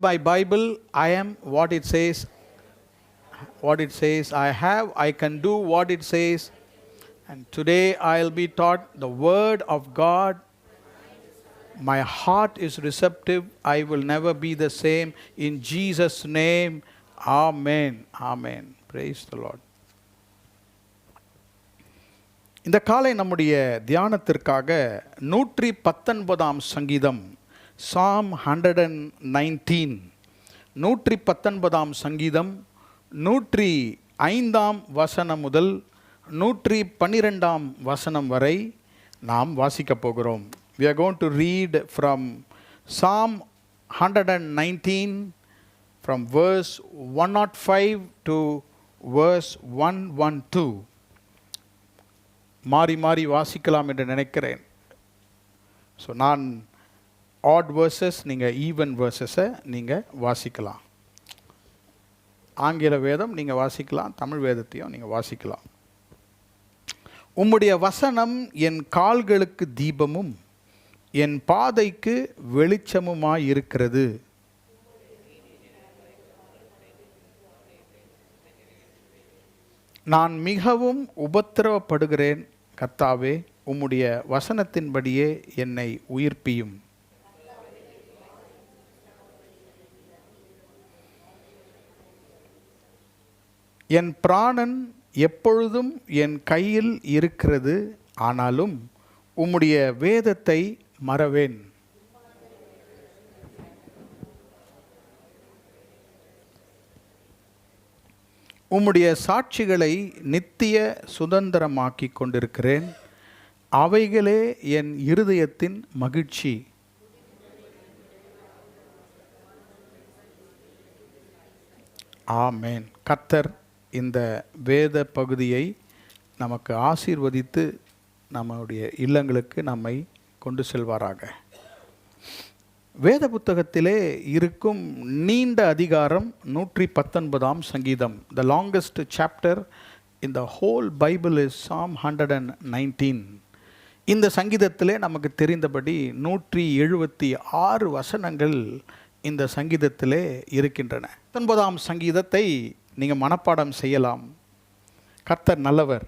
My Bible, I am what it says, I have, I can do what it says. And today I'll be taught the Word of God. My heart is receptive. I will never be the same. In Jesus' name, Amen. Amen. Praise the Lord. இந்த காலை நம்முடைய தியானத்திற்காக 119 சங்கீதம் Psalm 119 119 சங்கீதம் 105 வசனம் முதல் 112 வசனம் வரை நாம் வாசிக்கப் போகிறோம். We are going to read from Psalm 119 from verse 105 to verse 112. மாறி மாறி வாசிக்கலாம் என்று நினைக்கிறேன். ஸோ நான் ஆட் வேர்சஸ், நீங்கள் ஈவன் வேர்சஸை நீங்கள் வாசிக்கலாம். ஆங்கில வேதம் நீங்கள் வாசிக்கலாம், தமிழ் வேதத்தையும் நீங்கள் வாசிக்கலாம். உம்முடைய வசனம் என் கால்களுக்கு தீபமும் என் பாதைக்கு வெளிச்சமுமாயிருக்கிறது. நான் மிகவும் உபத்திரவப்படுகிறேன். கர்த்தாவே, உம்முடைய வசனத்தின்படியே என்னை உயிர்ப்பியும். என் பிராணன் எப்பொழுதும் என் கையில் இருக்கிறது, ஆனாலும் உம்முடைய வேதத்தை மறவேன். உம்முடைய சாட்சிகளை நித்திய சுதந்திரமாக்கி கொண்டிருக்கிறேன். அவைகளே என் இருதயத்தின் மகிழ்ச்சி. ஆமேன். கர்த்தர் இந்த வேத பகுதியை நமக்கு ஆசீர்வதித்து நம்முடைய இல்லங்களுக்கு நம்மை கொண்டு செல்வாராக. வேத புத்தகத்திலே இருக்கும் நீண்ட அதிகாரம் 119 சங்கீதம். The longest chapter in the whole Bible is Psalm 119. இந்த சங்கீதத்திலே நமக்கு தெரிந்தபடி 176 வசனங்கள் இந்த சங்கீதத்திலே இருக்கின்றன. 19 சங்கீதத்தை நீங்கள் மனப்பாடம் செய்யலாம். கர்த்தர் நல்லவர்.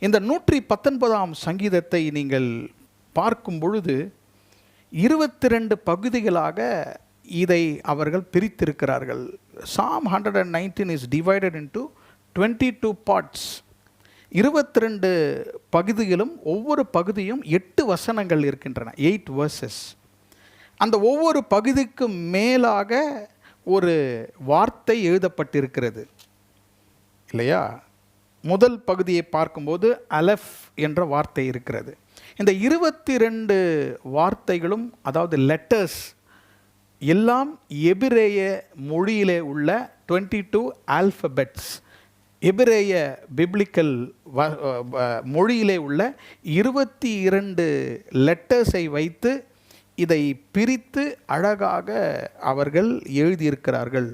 இந்த 119 சங்கீதத்தை நீங்கள் பார்க்கும் பொழுது 22 பகுதிகளாக இதை அவர்கள் பிரித்திருக்கிறார்கள். Psalm 119 is divided into 22 parts. 22 பகுதிகளும் ஒவ்வொரு பகுதியும் 8 வசனங்கள் இருக்கின்றன, 8 verses. அந்த ஒவ்வொரு பகுதிக்கு மேலாக ஒரு வார்த்தை எழுதப்பட்டிருக்கிறது இல்லையா? முதல் பகுதியை பார்க்கும்போது அலஃப் என்ற வார்த்தை இருக்கிறது. இந்த 22 வார்த்தைகளும், அதாவது லெட்டர்ஸ், எல்லாம் எபிரேய மொழியிலே உள்ள 22 ஆல்ஃபபெட்ஸ், எபிரேய பிப்ளிக்கல் மொழியிலே உள்ள 22 லெட்டர்ஸை வைத்து இதை பிரித்து அழகாக அவர்கள் எழுதியிருக்கிறார்கள்.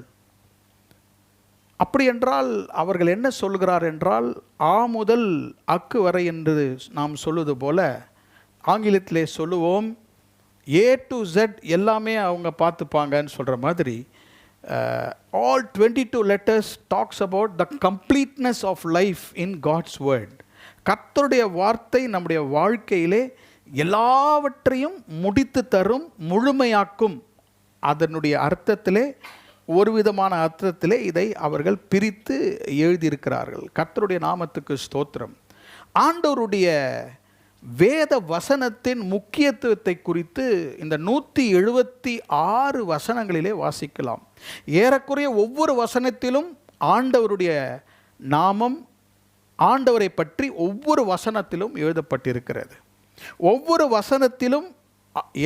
அப்படி என்றால் அவர்கள் என்ன சொல்கிறார் என்றால், ஆ முதல் அக்கு வரை என்று நாம் சொல்லுவது போல ஆங்கிலத்திலே சொல்லுவோம், ஏ டு ஜெட் எல்லாமே அவங்க பார்த்துப்பாங்கன்னு சொல்கிற மாதிரி, all 22 letters talks about the completeness of life in God's word. கர்த்தருடைய வார்த்தை நம்முடைய வாழ்க்கையிலே எல்லாவற்றையும் முடித்து தரும், முழுமையாக்கும். அதனுடைய அர்த்தத்திலே, ஒரு விதமான அர்த்தத்திலே இதை அவர்கள் பிரித்து எழுதியிருக்கிறார்கள். கர்த்தருடைய நாமத்துக்கு ஸ்தோத்திரம். ஆண்டவருடைய வேத வசனத்தின் முக்கியத்துவத்தை குறித்து இந்த 176 வசனங்களிலே வாசிக்கலாம். ஏறக்குறைய ஒவ்வொரு வசனத்திலும் ஆண்டவருடைய நாமம், ஆண்டவரை பற்றி ஒவ்வொரு வசனத்திலும் எழுதப்பட்டிருக்கிறது. ஒவ்வொரு வசனத்திலும்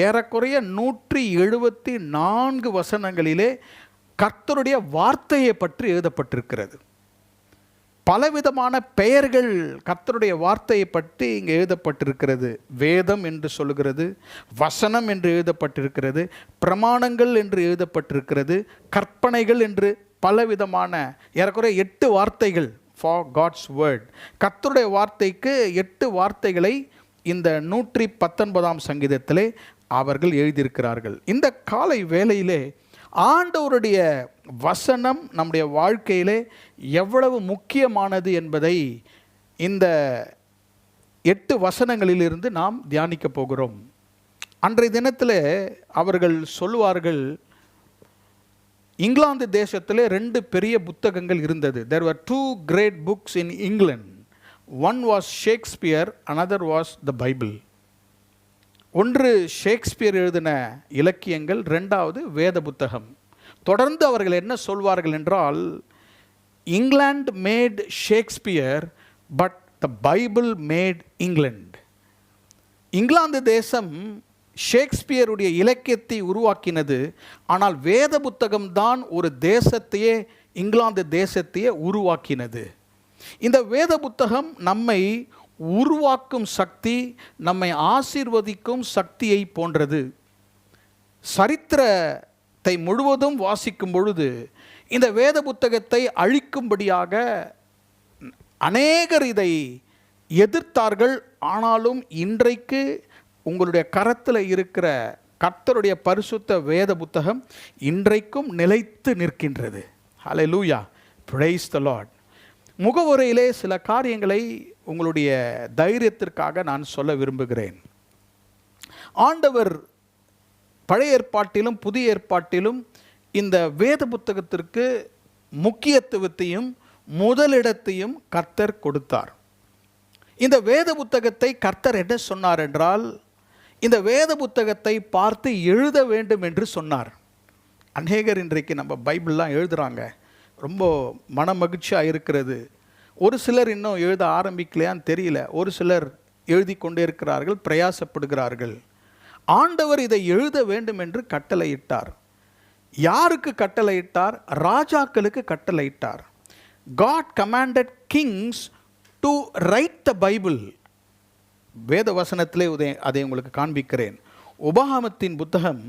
ஏறக்குறைய 174 வசனங்களிலே கர்த்தருடைய வார்த்தையை பற்றி எழுதப்பட்டிருக்கிறது. பலவிதமான பெயர்கள் கர்த்தருடைய வார்த்தையை பற்றி இங்கே எழுதப்பட்டிருக்கிறது. வேதம் என்று சொல்லுகிறது, வசனம் என்று எழுதப்பட்டிருக்கிறது, பிரமாணங்கள் என்று எழுதப்பட்டிருக்கிறது, கற்பனைகள் என்று பலவிதமான ஏறக்குறைய 8 வார்த்தைகள் ஃபார் காட்ஸ் வேர்ட். கர்த்தருடைய வார்த்தைக்கு 8 வார்த்தைகளை இந்த 119 சங்கீதத்திலே அவர்கள் எழுதியிருக்கிறார்கள். இந்த காலை வேளையிலே ஆண்டவருடைய வசனம் நம்முடைய வாழ்க்கையிலே எவ்வளவு முக்கியமானது என்பதை இந்த 8 வசனங்களிலிருந்து நாம் தியானிக்க போகிறோம். அன்றைய தினத்தில் அவர்கள் சொல்லுவார்கள், இங்கிலாந்து தேசத்தில் 2 பெரிய புத்தகங்கள் இருந்தது. There were 2 great books in England. One was Shakespeare, another was the Bible. ஒன்று ஷேக்ஸ்பியர் எழுதின இலக்கியங்கள், 2வது வேத புத்தகம். தொடர்ந்து அவர்கள் என்ன சொல்வார்கள் என்றால், England made Shakespeare but the Bible made England. England தேசம் ஷேக்ஸ்பியருடைய இலக்கியத்தை உருவாக்கினது, ஆனால் வேத புத்தகம்தான் ஒரு தேசத்தையே, இங்கிலாந்து தேசத்தையே உருவாக்கினது. இந்த வேத புத்தகம் நம்மை உருவாக்கும் சக்தி, நம்மை ஆசீர்வதிக்கும் சக்தியை போன்றது. சரித்திரத்தை முழுவதும் வாசிக்கும் பொழுது இந்த வேத புத்தகத்தை அழிக்கும்படியாக அநேகர் இதை எதிர்த்தார்கள். ஆனாலும் இன்றைக்கு உங்களுடைய கரத்தில் இருக்கிற கர்த்தருடைய பரிசுத்த வேத புத்தகம் இன்றைக்கும் நிலைத்து நிற்கின்றது. ஹல்லேலூயா, பிரைஸ் தி லார்ட். முகவுரையிலே சில காரியங்களை உங்களுடைய தைரியத்திற்காக நான் சொல்ல விரும்புகிறேன். ஆண்டவர் பழைய ஏற்பாட்டிலும் புதிய ஏற்பாட்டிலும் இந்த வேத புத்தகத்திற்கு முக்கியத்துவத்தையும் முதலிடத்தையும் கர்த்தர் கொடுத்தார். இந்த வேத புத்தகத்தை கர்த்தர் என்ன சொன்னார் என்றால், இந்த வேத புத்தகத்தை பார்த்து எழுத வேண்டும் என்று சொன்னார். அநேகர் இன்றைக்கு நம்ம பைபிள்லாம் எழுதுகிறாங்க, ரொம்ப மன மகிழ்ச்சியாக இருக்கிறது. ஒரு சிலர் இன்னும் எழுத ஆரம்பிக்கலையான்னு தெரியல, ஒரு சிலர் எழுதி கொண்டே இருக்கிறார்கள், பிரயாசப்படுகிறார்கள். ஆண்டவர் இதை எழுத வேண்டும் என்று கட்டளையிட்டார். யாருக்கு கட்டளையிட்டார்? ராஜாக்களுக்கு கட்டளையிட்டார். God commanded kings to write the Bible. வேத வசனத்திலே அதை உங்களுக்கு காண்பிக்கிறேன். உபாகமத்தின் புத்தகம்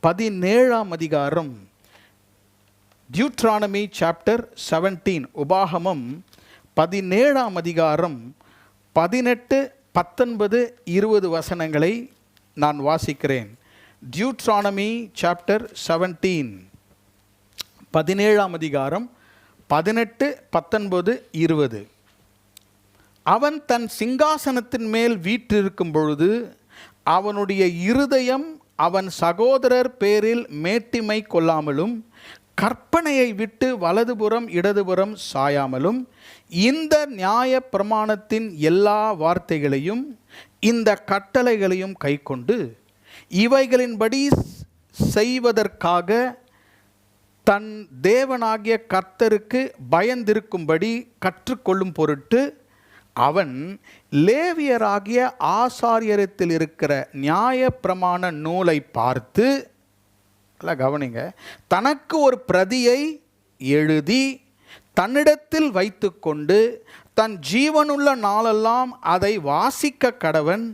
17ஆம் அதிகாரம், டியூட்ரானமி சாப்டர் 17, உபாகமம் 17ஆம் அதிகாரம் 18, 19, 20 வசனங்களை நான் வாசிக்கிறேன். டியூட்ரானமி சாப்டர் 17, 17ஆம் அதிகாரம் 18, 19, 20. அவன் தன் சிங்காசனத்தின் மேல் வீற்றிருக்கும் பொழுது அவனுடைய இருதயம் அவன் சகோதரர் பேரில் மேட்டிமை கொள்ளாமலும் கற்பனையை விட்டு வலதுபுறம் இடதுபுறம் சாயாமலும் இந்த நியாய பிரமாணத்தின் எல்லா வார்த்தைகளையும் இந்த கட்டளைகளையும் கைக்கொண்டு இவைகளின்படி செய்வதற்காக தன் தேவனாகிய கர்த்தருக்கு பயந்திருக்கும்படி கற்றுக்கொள்ளும் பொருட்டு அவன் லேவியராகிய ஆசாரியரத்தில் இருக்கிற நியாய பிரமாண நூலை பார்த்து, கவனிங்க, தனக்கு ஒரு பிரதியை எழுதி தன்னிடத்தில் வைத்து கொண்டு தன் ஜீவனுள்ள நாளெல்லாம் அதை வாசிக்க கடவன்.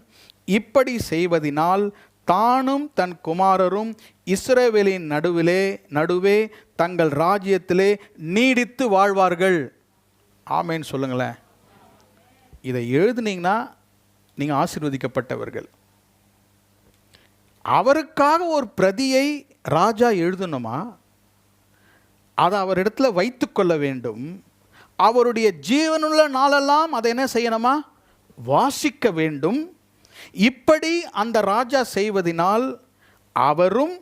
இப்படி செய்வதினால் தானும் தன் குமாரரும் இஸ்ரவேலின் நடுவே தங்கள் ராஜ்யத்திலே நீடித்து வாழ்வார்கள். ஆமேன்னு சொல்லுங்களேன். இதை எழுதுனீங்கன்னா நீங்கள் ஆசீர்வதிக்கப்பட்டவர்கள். அவருக்காக ஒரு பிரதியை ராஜா எழுதணுமா? அதை அவரிடத்துல வைத்து கொள்ள வேண்டும். அவருடைய ஜீவனுள்ள நாளெல்லாம் அதை என்ன செய்யணுமா? வாசிக்க வேண்டும். இப்படி அந்த ராஜா செய்வதினால் அவரும்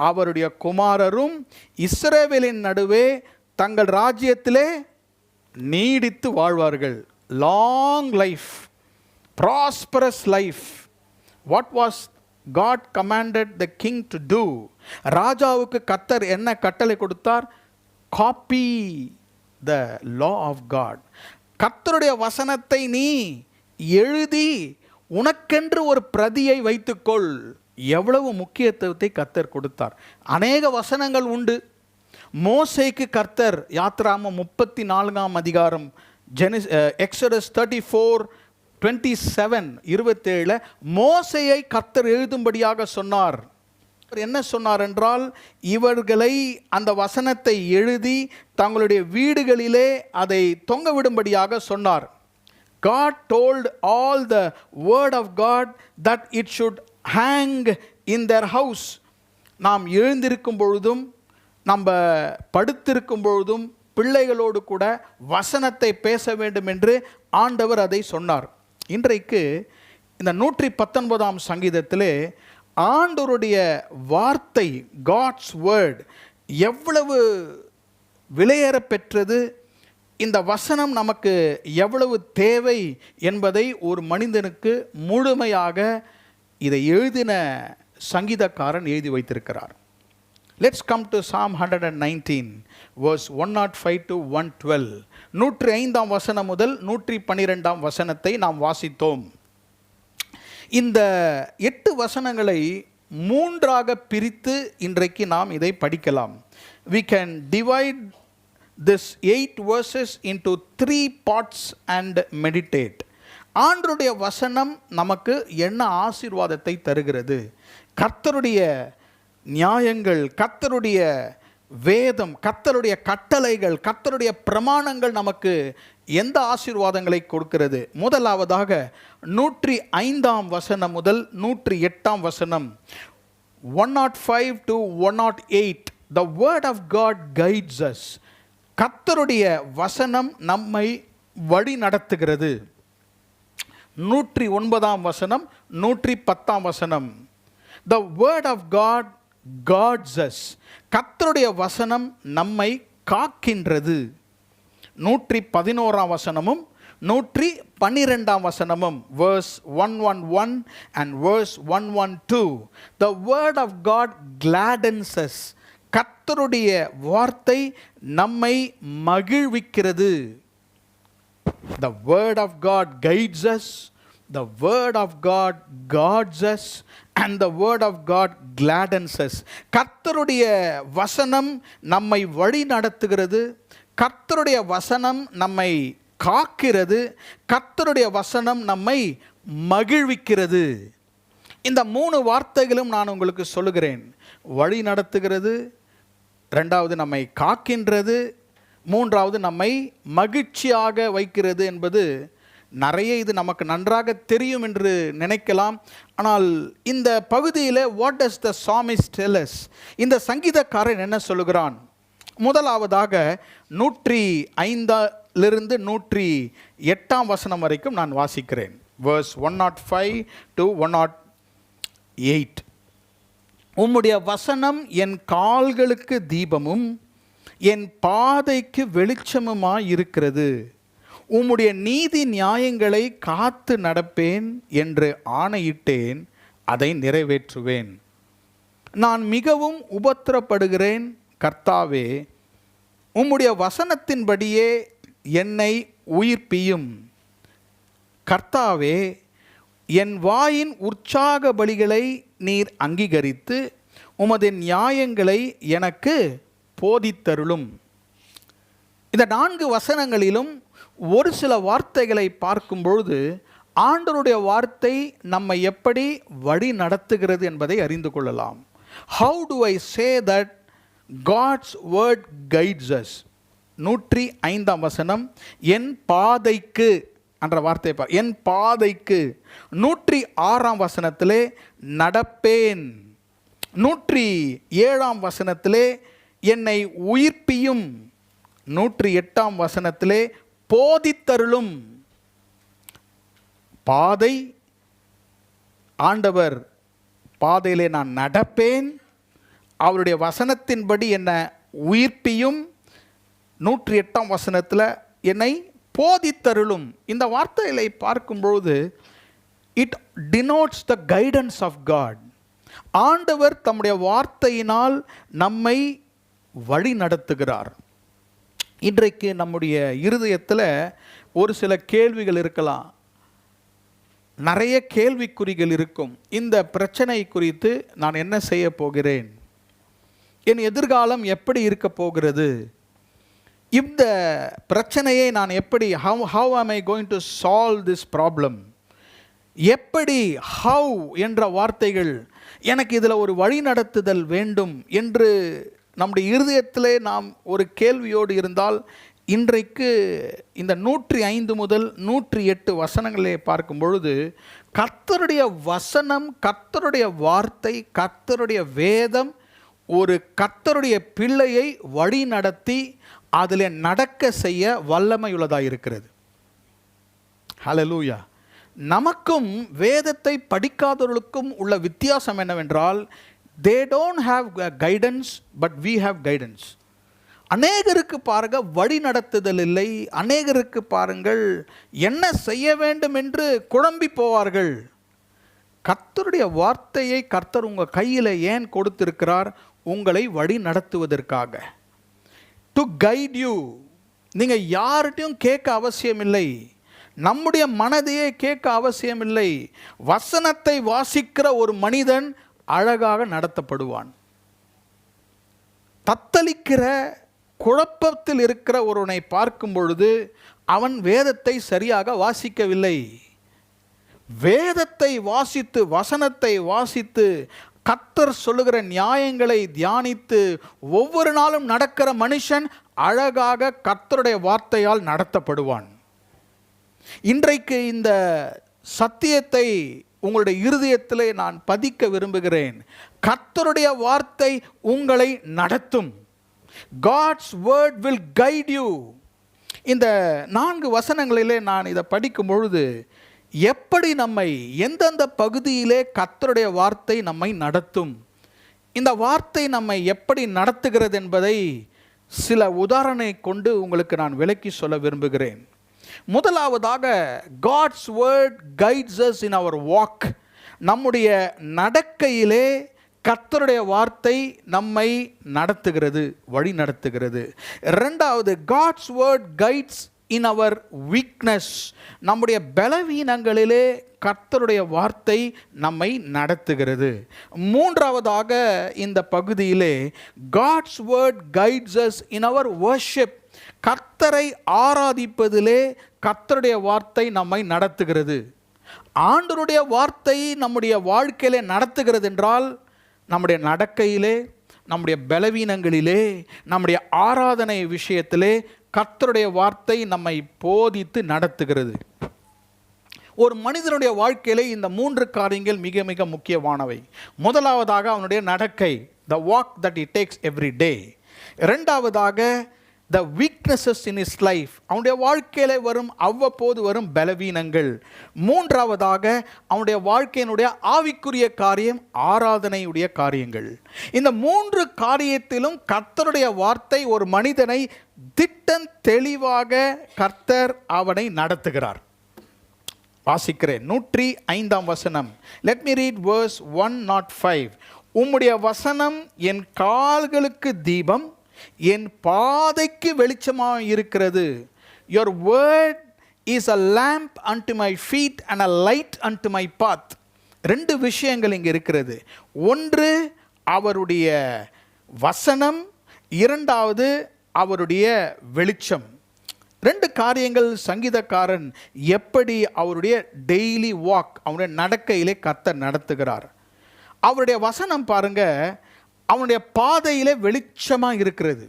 அவருடைய குமாரரும் இஸ்ரவேலின் நடுவே தங்கள் ராஜ்யத்திலே நீடித்து வாழ்வார்கள். Long life, prosperous life. What was God commanded the king to do? ராஜாவுக்கு கர்த்தர் என்ன கட்டளை கொடுத்தார்? Copy the law of God. கர்த்தருடைய வசனத்தை நீ எழுதி உனக்கென்று ஒரு பிரதியை வைத்துக்கொள். எவ்வளவு முக்கியத்துவத்தை கர்த்தர் கொடுத்தார். அநேக வசனங்கள் உண்டு. மோசேக்கு கர்த்தர் யாத்ராகமம் 34ஆம் அதிகாரம், எக்ஸோடஸ் 34:27, 27 மோசேயை கர்த்தர் எழுதும்படியாக சொன்னார். என்ன சொன்னார் என்றால், இவர்களை அந்த வசனத்தை எழுதி தங்களுடைய வீடுகளிலே அதை தொங்க விடும்படியாக சொன்னார். God told all the word of God that it should hang in their house. நாம் எழுந்திருக்கும் பொழுதும் நம்ம படுத்திருக்கும் பொழுதும் பிள்ளைகளோடு கூட வசனத்தை பேச வேண்டும் என்று ஆண்டவர் அதை சொன்னார். இன்றைக்கு இந்த 119ஆம் சங்கீதத்திலே ஆண்டவருடைய வார்த்தை, காட்ஸ் வேர்ட் எவ்வளவு விலையேற பெற்றது, இந்த வசனம் நமக்கு எவ்வளவு தேவை என்பதை ஒரு மனிதனுக்கு முழுமையாக இதை எழுதின சங்கீதக்காரன் எழுதி வைத்திருக்கிறார். Let's come to Psalm 119 verse 105 to 112. 105ஆம் வசனம் முதல் 112ஆம் வசனத்தை நாம் வாசித்தோம். இந்த 8 வசனங்களை 3ஆக பிரித்து இன்றைக்கு நாம் இதை படிக்கலாம். We can divide this 8 verses into 3 parts and meditate. ஆண்டவருடைய வசனம் நமக்கு என்ன ஆசீர்வாதத்தை தருகிறது, கர்த்தருடைய நியாயங்கள், கர்த்தருடைய வேதம், கர்த்தருடைய கட்டளைகள், கர்த்தருடைய பிரமாணங்கள் நமக்கு எந்த ஆசீர்வாதங்களை கொடுக்கிறது. முதலாவதாக 105ஆம் வசனம் முதல் 108ஆம் வசனம், 105 to 108. The word of God guides us. கர்த்தருடைய வசனம் நம்மை வழி நடத்துகிறது. 109ஆம் வசனம், 110ஆம் வசனம். The word of God guards us. கர்த்தருடைய வசனம் நம்மை காக்கின்றது. 111ஆம் வசனமும் 112ஆம் வசனமும், verse 111 and verse 112. The word of God gladdens us. கர்த்தருடைய வார்த்தை நம்மை மகிழ்விக்கிறது. The word of God guides us, the word of God guards us, and the word of God gladdens us. கர்த்தருடைய வசனம் நம்மை வழி நடத்துகிறது, கர்த்தருடைய வசனம் நம்மை காக்கிறது, கர்த்தருடைய வசனம் நம்மை மகிழ்விக்கிறது. இந்த 3 வார்த்தைகளும் நான் உங்களுக்கு சொல்லுகிறேன். வழி நடத்துகிறது, 2வது நம்மை காக்கின்றது, 3வது நம்மை மகிழ்ச்சியாக வைக்கிறது என்பது நிறைய இது நமக்கு நன்றாக தெரியும் என்று நினைக்கலாம். ஆனால் இந்த பகுதியில் what does the psalmist tell us? இந்த சங்கீதக்காரன் என்ன சொல்லுகிறான்? முதலாவதாக 105லிருந்து 108ஆம் வசனம் வரைக்கும் நான் வாசிக்கிறேன். verse 105 to 108. உம்முடைய வசனம் என் கால்களுக்கு தீபமும் என் பாதைக்கு வெளிச்சமுமாய் இருக்கிறது. உம்முடைய நீதி நியாயங்களை காத்து நடப்பேன் என்று ஆணையிட்டேன், அதை நிறைவேற்றுவேன். நான் மிகவும் உபத்திரப்படுகிறேன் கர்த்தாவே, உம்முடைய வசனத்தின்படியே என்னை உயிர்ப்பியும். கர்த்தாவே, என் வாயின் உற்சாக பலிகளை நீர் அங்கீகரித்து உமது நியாயங்களை எனக்கு போதித்தருளும். இந்த 4 வசனங்களிலும் ஒரு சில வார்த்தைகளை பார்க்கும் பொழுது ஆண்டவருடைய வார்த்தை நம்மை எப்படி வழி நடத்துகிறது என்பதை அறிந்து கொள்ளலாம். How do I say that God's word guides us? 105ஆம் வசனம், என் பாதைக்கு என்ற வார்த்தை பார், என் பாதைக்கு. 106ஆம் வசனத்திலே நடப்பேன். 107ஆம் வசனத்திலே என்னை உயிர்ப்பியும். 108ஆம் வசனத்திலே போதித்தருளும். பாதை, ஆண்டவர் பாதையிலே நான் நடப்பேன், அவருடைய வசனத்தின்படி என்னை உயிர்ப்பியும். 108ஆம் வசனத்தில் என்னை போதித்தருளும். இந்த வார்த்தைகளை பார்க்கும்பொழுது it denotes the guidance of God. ஆண்டவர் தம்முடைய வார்த்தையினால் நம்மை வழி நடத்துகிறார். இன்றைக்கு நம்முடைய இருதயத்தில் ஒரு சில கேள்விகள் இருக்கலாம், நிறைய கேள்விக்குறிகள் இருக்கும். இந்த பிரச்சனை குறித்து நான் என்ன செய்ய போகிறேன், என் எதிர்காலம் எப்படி இருக்க போகிறது, இந்த பிரச்சனையை நான் எப்படி how am I going to solve this problem, எப்படி how என்ற வார்த்தைகள், எனக்கு இதில் ஒரு வழி நடத்துதல் வேண்டும் என்று நம்முடைய இருதயத்திலே நாம் ஒரு கேள்வியோடு இருந்தால், இன்றைக்கு இந்த 105 முதல் 108 வசனங்களை பார்க்கும் பொழுது கர்த்தருடைய வசனம், கர்த்தருடைய வார்த்தை, கர்த்தருடைய வேதம் ஒரு கர்த்தருடைய பிள்ளையை வழி நடத்தி அதில் நடக்க செய்ய வல்லமையுள்ளதாக இருக்கிறது. ஹல்லேலூயா. நமக்கும் வேதத்தை படிக்காதவர்களுக்கும் உள்ள வித்தியாசம் என்னவென்றால், they don't have guidance but we have guidance. அநேகருக்கு பாருங்க வழி நடத்துதல் இல்லை. அநேகருக்கு பாருங்கள் என்ன செய்ய வேண்டும் என்று குழம்பி போவார்கள். கர்த்தருடைய வார்த்தையை கர்த்தர் உங்கள் கையில் ஏன் கொடுத்திருக்கிறார்? உங்களை வழி நடத்துவதற்காக. To guide you. நீங்கள் யார்கிட்டையும் கேட்க அவசியமில்லை. நம்முடைய மனதையே கேட்க அவசியமில்லை. வசனத்தை வாசிக்கிற ஒரு மனிதன் அழகாக நடத்தப்படுவான். தத்தளிக்கிற குழப்பத்தில் இருக்கிற ஒருவனை பார்க்கும் பொழுது அவன் வேதத்தை சரியாக வாசிக்கவில்லை. வேதத்தை வாசித்து, வசனத்தை வாசித்து, கர்த்தர் சொல்லுகிற நியாயங்களை தியானித்து ஒவ்வொரு நாளும் நடக்கிற மனுஷன் அழகாக கர்த்தருடைய வார்த்தையால் நடத்தப்படுவான். இன்றைக்கு இந்த சத்தியத்தை உங்களுடைய இருதயத்திலே நான் பதிக்க விரும்புகிறேன். கர்த்தருடைய வார்த்தை உங்களை நடத்தும். God's word will guide you. இந்த 4 வசனங்களிலே நான் இதை படிக்கும் பொழுது எப்படி நம்மை எந்தெந்த பகுதியிலே கர்த்தருடைய வார்த்தை நம்மை நடத்தும், இந்த வார்த்தை நம்மை எப்படி நடத்துகிறது என்பதை சில உதாரணை கொண்டு உங்களுக்கு நான் விளக்கி சொல்ல விரும்புகிறேன். முதலாவதாக, God's word guides us in our walk. நம்முடைய நடக்கையிலே கர்த்தருடைய வார்த்தை நம்மை நடத்துகிறது, வழி நடத்துகிறது. இரண்டாவது, God's word guides in our weakness. நம்முடைய பலவீனங்களிலே கர்த்தருடைய வார்த்தை நம்மை நடத்துகிறது. மூன்றாவதாக, இந்த பகுதியிலே God's word guides us in our worship. கர்த்தரை ஆராதிப்பதிலே கர்த்தருடைய வார்த்தை நம்மை நடத்துகிறது. ஆண்டவருடைய வார்த்தை நம்முடைய வாழ்க்கையிலே நடத்துகிறது என்றால், நம்முடைய நடக்கையிலே, நம்முடைய பலவீனங்களிலே, நம்முடைய ஆராதனை விஷயத்திலே கர்த்தருடைய வார்த்தை நம்மை போதித்து நடத்துகிறது. ஒரு மனிதனுடைய வாழ்க்கையிலே இந்த 3 காரியங்கள் மிக மிக முக்கியமானவை. முதலாவதாக அவனுடைய நடக்கை, the walk that he takes every day. இரண்டாவதாக, the weaknesses in his life, அவனுடைய வாழ்க்கையிலே வரும் அவ்வப்போது வரும் பலவீனங்கள். மூன்றாவதாக, அவனுடைய வாழ்க்கையினுடைய ஆவிக்குரிய காரியம், ஆராதனையுடைய காரியங்கள். இந்த 3 காரியத்திலும் கர்த்தருடைய வார்த்தை ஒரு மனிதனை திட்டம் தெளிவாக கர்த்தர் அவனை நடத்துகிறார். வாசிக்கிறேன் 105ஆம் வசனம். Let me read verse 105. உம்முடைய வசனம் என் கால்களுக்கு தீபம், என் பாதைக்கு வெளிச்சமாக இருக்கிறது. Your word is a lamp unto my feet and a light unto my path. 2 விஷயங்கள் இங்கே இருக்கிறது. ஒன்று அவருடைய வசனம், இரண்டாவது அவருடைய வெளிச்சம். 2 காரியங்கள் சங்கீதக்காரன் எப்படி அவருடைய டெய்லி வாக், அவருடைய நடக்கையிலே கர்த்தர் நடத்துகிறார். அவருடைய வசனம் பாருங்க, அவனுடைய பாதையிலே வெளிச்சமாக இருக்கிறது.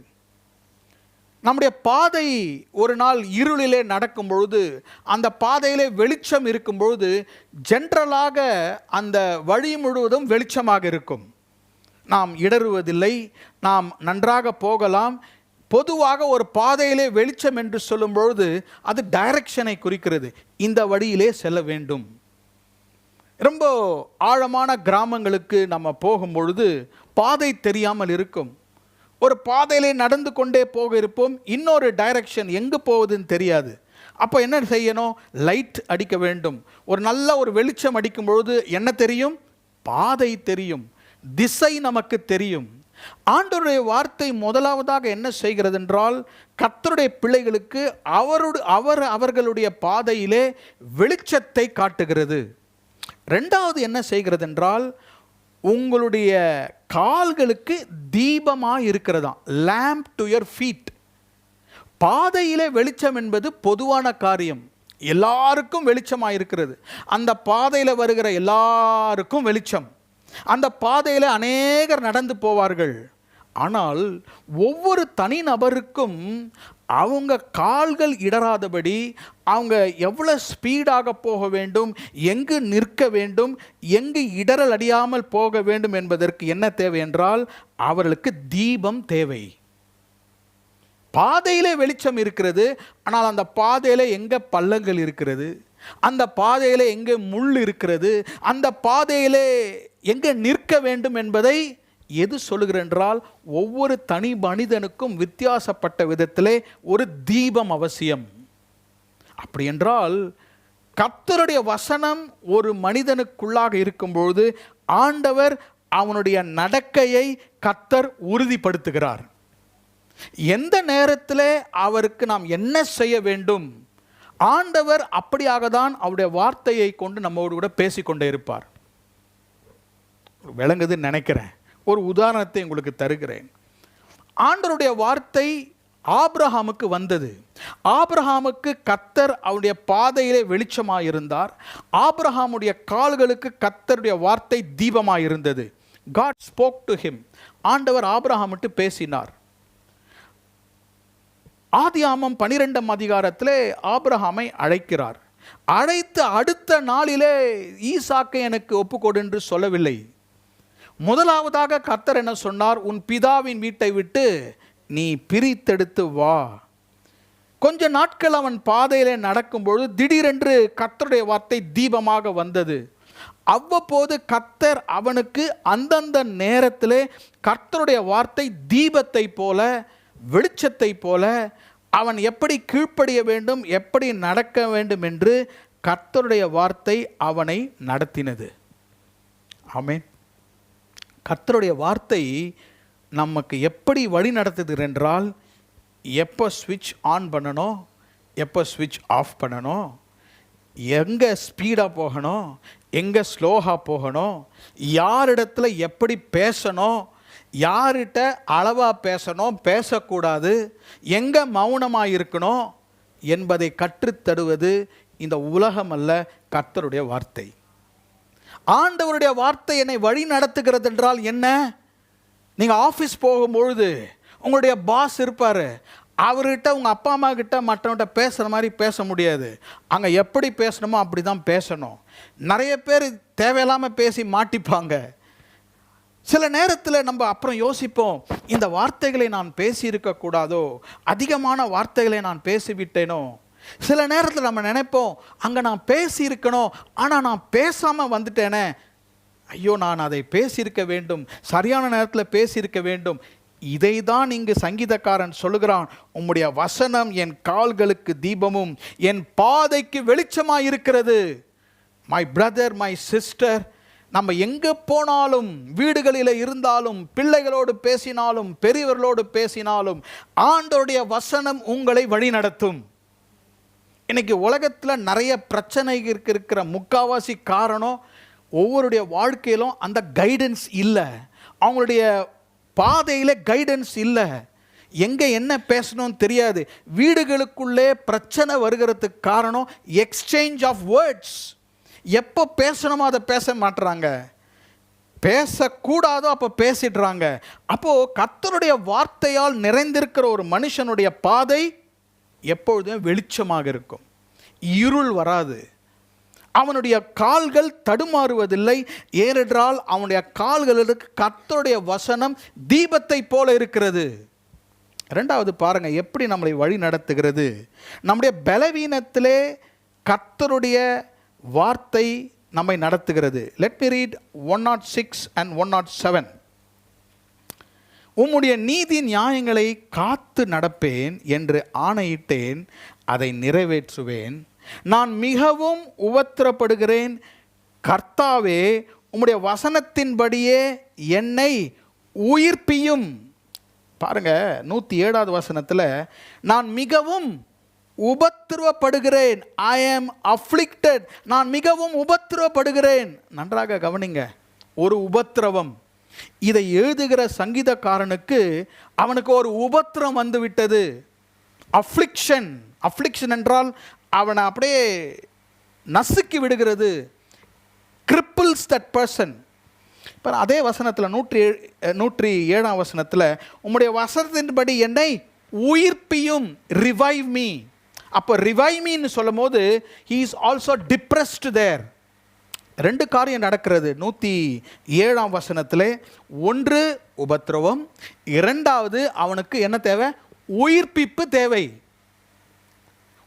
நம்முடைய பாதை ஒரு நாள் இருளிலே நடக்கும் பொழுது, அந்த பாதையிலே வெளிச்சம் இருக்கும் பொழுது ஜென்ரலாக அந்த வழி முழுவதும் வெளிச்சமாக இருக்கும். நாம் இடறுவதில்லை, நாம் நன்றாக போகலாம். பொதுவாக ஒரு பாதையிலே வெளிச்சம் என்று சொல்லும் பொழுது அது டைரக்ஷனை குறிக்கிறது. இந்த வழியிலே செல்ல வேண்டும். ரொம்ப ஆழமான கிராமங்களுக்கு நம்ம போகும் பொழுது பாதை தெரியாமல் இருக்கும். ஒரு பாதையிலே நடந்து கொண்டே போக இருப்போம், இன்னொரு டைரக்ஷன் எங்கே போகுதுன்னு தெரியாது. அப்போ என்ன செய்யணும்? லைட் அடிக்க வேண்டும். ஒரு நல்ல ஒரு வெளிச்சம் அடிக்கும் பொழுது என்ன தெரியும்? பாதை தெரியும், திசை நமக்கு தெரியும். ஆண்டவருடைய வார்த்தை முதலாவதாக என்ன செய்கிறது என்றால், கர்த்தருடைய பிள்ளைகளுக்கு அவர்களுடைய பாதையிலே வெளிச்சத்தை காட்டுகிறது. ரெண்டாவது என்ன செய்கிறது என்றால், உங்களுடைய கால்களுக்கு தீபமாக இருக்கிறதாம். Lamp to your feet. பாதையிலே வெளிச்சம் என்பது பொதுவான காரியம், எல்லாருக்கும் வெளிச்சமாக இருக்கிறது. அந்த பாதையில் வருகிற எல்லாருக்கும் வெளிச்சம். அந்த பாதையில் அநேகர் நடந்து போவார்கள். ஆனால் ஒவ்வொரு தனிநபருக்கும் அவங்க கால்கள் இடராதபடி அவங்க எவ்வளோ ஸ்பீடாக போக வேண்டும், எங்கு நிற்க வேண்டும், எங்கு இடரல் அடியாமல் போக வேண்டும் என்பதற்கு என்ன தேவை என்றால் அவர்களுக்கு தீபம் தேவை. பாதையிலே வெளிச்சம் இருக்கிறது, ஆனால் அந்த பாதையில் எங்கே பள்ளங்கள் இருக்கிறது, அந்த பாதையில் எங்கே முள் இருக்கிறது, அந்த பாதையிலே எங்கே நிற்க வேண்டும் என்பதை எது சொல்லுகிற என்றால் ஒவ்வொரு தனி மனிதனுக்கும் வித்தியாசப்பட்ட விதத்திலே ஒரு தீபம் அவசியம். அப்படி என்றால் கர்த்தருடைய வசனம் ஒரு மனிதனுக்குள்ளாக இருக்கும்பொழுது ஆண்டவர் அவனுடைய நடக்கையை கர்த்தர் உறுதிப்படுத்துகிறார். எந்த நேரத்தில் அவருக்கு நாம் என்ன செய்ய வேண்டும், ஆண்டவர் அப்படியாக தான் அவருடைய வார்த்தையை கொண்டு நம்மோடு கூட பேசிக்கொண்டே இருப்பார். விளங்குதுன்னு நினைக்கிறேன். ஒரு உதாரணத்தை உங்களுக்கு தருகிறேன். ஆண்டவருடைய வார்த்தை ஆபிரகாமுக்கு வந்தது. ஆபிரகாமுக்கு கர்த்தர் அவருடைய பாதையிலே வெளிச்சமாயிருந்தார். ஆபிரகாமுடைய கால்களுக்கு கர்த்தருடைய வார்த்தை தீபமாயிருந்தது. God spoke to him. ஆண்டவர் ஆபிரகாமிட்டு பேசினார். ஆதியாகமம் 12ஆம் அதிகாரத்திலே ஆபிரகாமை அழைக்கிறார். அழைத்து அடுத்த நாளிலே ஈசாக்கை எனக்கு ஒப்புக்கொடு என்று சொல்லவில்லை. முதலாவதாக கர்த்தர் என்ன சொன்னார், உன் பிதாவின் வீட்டை விட்டு நீ பிரித்தெடுத்து வா. கொஞ்ச நாட்கள் அவன் பாதையிலே நடக்கும்பொழுது திடீரென்று கர்த்தருடைய வார்த்தை தீபமாக வந்தது. அவ்வப்போது கர்த்தர் அவனுக்கு அந்தந்த நேரத்திலே கர்த்தருடைய வார்த்தை தீபத்தை போல, வெளிச்சத்தை போல அவன் எப்படி கீழ்ப்படிய வேண்டும், எப்படி நடக்க வேண்டும் என்று கர்த்தருடைய வார்த்தை அவனை நடத்தினது. ஆமென். கர்த்தருடைய வார்த்தை நமக்கு எப்படி வழி நடத்துது என்றால், எப்போ ஸ்விட்ச் ஆன் பண்ணணும், எப்போ ஸ்விட்ச் ஆஃப் பண்ணணும், எங்கே ஸ்பீடாக போகணும், எங்கே ஸ்லோவாக போகணும், யாரிடத்துல எப்படி பேசணும், யார்கிட்ட அளவாக பேசணும், பேசக்கூடாது, எங்கே மௌனமாக இருக்கணும் என்பதை கற்றுத்தருவது இந்த உலகம் அல்ல, கர்த்தருடைய வார்த்தை. ஆண்டவருடைய வார்த்தை என்னை வழி நடத்துகிறது என்றால் என்ன? நீங்கள் ஆஃபீஸ் போகும்பொழுது உங்களுடைய பாஸ் இருப்பார். அவர்கிட்ட உங்கள் அப்பா அம்மா கிட்ட மற்றவங்கிட்ட பேசுகிற மாதிரி பேச முடியாது. அங்கே எப்படி பேசணுமோ அப்படி தான் பேசணும். நிறைய பேர் தேவையில்லாமல் பேசி மாட்டிப்பாங்க. சில நேரத்தில் நம்ம அப்புறம் யோசிப்போம், இந்த வார்த்தைகளை நான் பேசியிருக்கக்கூடாதோ, அதிகமான வார்த்தைகளை நான் பேசிவிட்டேனோ. சில நேரத்தில் நம்ம நினைப்போம், அங்கே நான் பேசியிருக்கணும், ஆனால் நான் பேசாமல் வந்துட்டேனே, ஐயோ நான் அதை பேசியிருக்க வேண்டும், சரியான நேரத்தில் பேசியிருக்க வேண்டும். இதை தான் இங்கு சங்கீதக்காரன் சொல்லுகிறான், உம்முடைய வசனம் என் கால்களுக்கு தீபமும் என் பாதைக்கு வெளிச்சமாக இருக்கிறது. மை பிரதர், மை சிஸ்டர், நம்ம எங்கே போனாலும், வீடுகளில் இருந்தாலும், பிள்ளைகளோடு பேசினாலும், பெரியவர்களோடு பேசினாலும் ஆண்டவருடைய வசனம் உங்களை வழி நடத்தும். இன்னைக்கு உலகத்தில் நிறைய பிரச்சனை இருக்கிற முக்காவாசி காரணம் ஒவ்வொருடைய வாழ்க்கையிலும் அந்த கைடன்ஸ் இல்லை, அவங்களுடைய பாதையில் கைடன்ஸ் இல்லை, எங்கே என்ன பேசணும்னு தெரியாது. வீடுகளுக்குள்ளே பிரச்சனை வருகிறதுக்கு காரணம் எக்ஸ்சேஞ்ச் ஆஃப் வேர்ட்ஸ். எப்போ பேசணுமோ அதை பேச மாட்டுறாங்க, பேசக்கூடாதோ அப்போ பேசிடுறாங்க. அப்போது கர்த்தருடைய வார்த்தையால் நிறைந்திருக்கிற ஒரு மனுஷனுடைய பாதை எப்பொழுதுமே வெளிச்சமாக இருக்கும், இருள் வராது. அவனுடைய கால்கள் தடுமாறுவதில்லை. ஏனென்றால் அவனுடைய கால்களுக்கு கர்த்தருடைய வசனம் தீபத்தை போல இருக்கிறது. ரெண்டாவது பாருங்க எப்படி நம்மளை வழி நடத்துகிறது. நம்முடைய பலவீனத்திலே கர்த்தருடைய வார்த்தை நம்மை நடத்துகிறது. Let me read 106 and 107. உம்முடைய நீதி நியாயங்களை காத்து நடப்பேன் என்று ஆணையிட்டேன், அதை நிறைவேற்றுவேன். நான் மிகவும் உபத்திரப்படுகிறேன், கர்த்தாவே உம்முடைய வசனத்தின்படியே என்னை உயிர்ப்பியும். பாருங்க 107வது வசனத்தில் நான் மிகவும் உபத்திரவப்படுகிறேன், ஐ ஆம் அஃப்ளிக்டட், நான் மிகவும் உபத்திரவப்படுகிறேன். நன்றாக கவனிங்க, ஒரு உபத்திரவம். இதை எழுதுகிற சங்கீதக்காரனுக்கு அவனுக்கு ஒரு உபத்திரம் வந்து விட்டது. அஃப்ளிக்ஷன், அஃப்ளிக்ஷன் என்றால் அவனை அப்படியே நசுக்கி விடுகிறது. கிரிப்பிள்ஸ் தட் பர்சன். இப்போ அதே வசனத்தில் 107ஆம் வசனத்தில் உம்முடைய வசனத்தின்படி என்னை உயிர்ப்பியும், ரிவைவ் மீ. அப்போ ரிவைவ் மீன்னு சொல்லும் போது ஹீ இஸ் ஆல்சோ டிப்ரெஸ்டு தேர். 2 காரியம் நடக்கிறது 107ஆம் வசனத்தில். ஒன்று உபத்திரவம், 2வது அவனுக்கு என்ன தேவை? உயிர்ப்பிப்பு தேவை.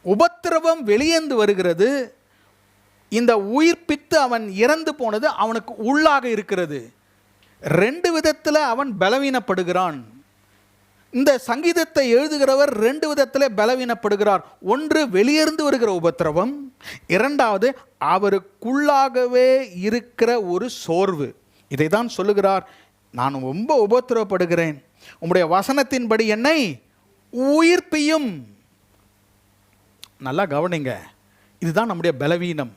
உபத்திரவம் வெளியேந்து வருகிறது, இந்த உயிர்ப்பித்து அவன் இறந்து போனது அவனுக்கு உள்ளாக இருக்கிறது. 2 விதத்தில் அவன் பலவீனப்படுகிறான். இந்த சங்கீதத்தை எழுதுகிறவர் 2 விதத்தில் பலவீனப்படுகிறார். ஒன்று வெளியிருந்து வருகிற உபத்திரவம், 2வது அவருக்குள்ளாகவே இருக்கிற ஒரு சோர்வு. இதை தான் சொல்லுகிறார், நான் ரொம்ப உபத்திரவப்படுகிறேன், உம்முடைய வசனத்தின்படி என்னை உயிர்ப்பியும். நல்லா கவனிங்க, இதுதான் நம்முடைய பலவீனம்.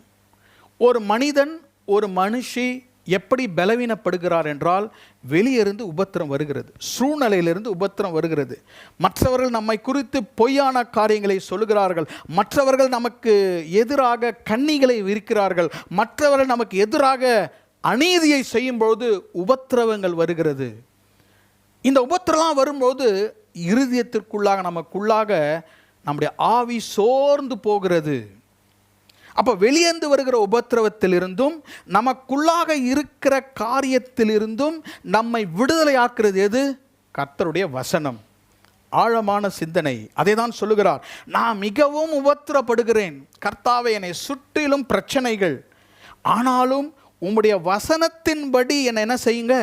ஒரு மனிதன், ஒரு மனுஷி எப்படி பலவீனப்படுகிறார் என்றால், வெளியிருந்து உபத்திரம் வருகிறது, சூழ்நிலையிலிருந்து உபத்திரம் வருகிறது. மற்றவர்கள் நம்மை குறித்து பொய்யான காரியங்களை சொல்லுகிறார்கள், மற்றவர்கள் நமக்கு எதிராக கண்ணிகளை விரிக்கிறார்கள், மற்றவர்கள் நமக்கு எதிராக அநீதியை செய்யும்போது உபத்திரவங்கள் வருகிறது. இந்த உபத்திரலாம் வரும்போது இருதயத்திற்குள்ளாக, நமக்குள்ளாக நம்முடைய ஆவி சோர்ந்து போகிறது. அப்போ வெளியேந்து வருகிற உபத்திரவத்திலிருந்தும் நமக்குள்ளாக இருக்கிற காரியத்திலிருந்தும் நம்மை விடுதலை ஆக்குறது எது? கர்த்தருடைய வசனம். ஆழமான சிந்தனை. அதை தான் சொல்லுகிறார், நான் மிகவும் உபத்திரப்படுகிறேன் கர்த்தாவே, என்னை சுற்றிலும் பிரச்சனைகள், ஆனாலும் உம்முடைய வசனத்தின்படி என்னை என்ன செய்யுங்க?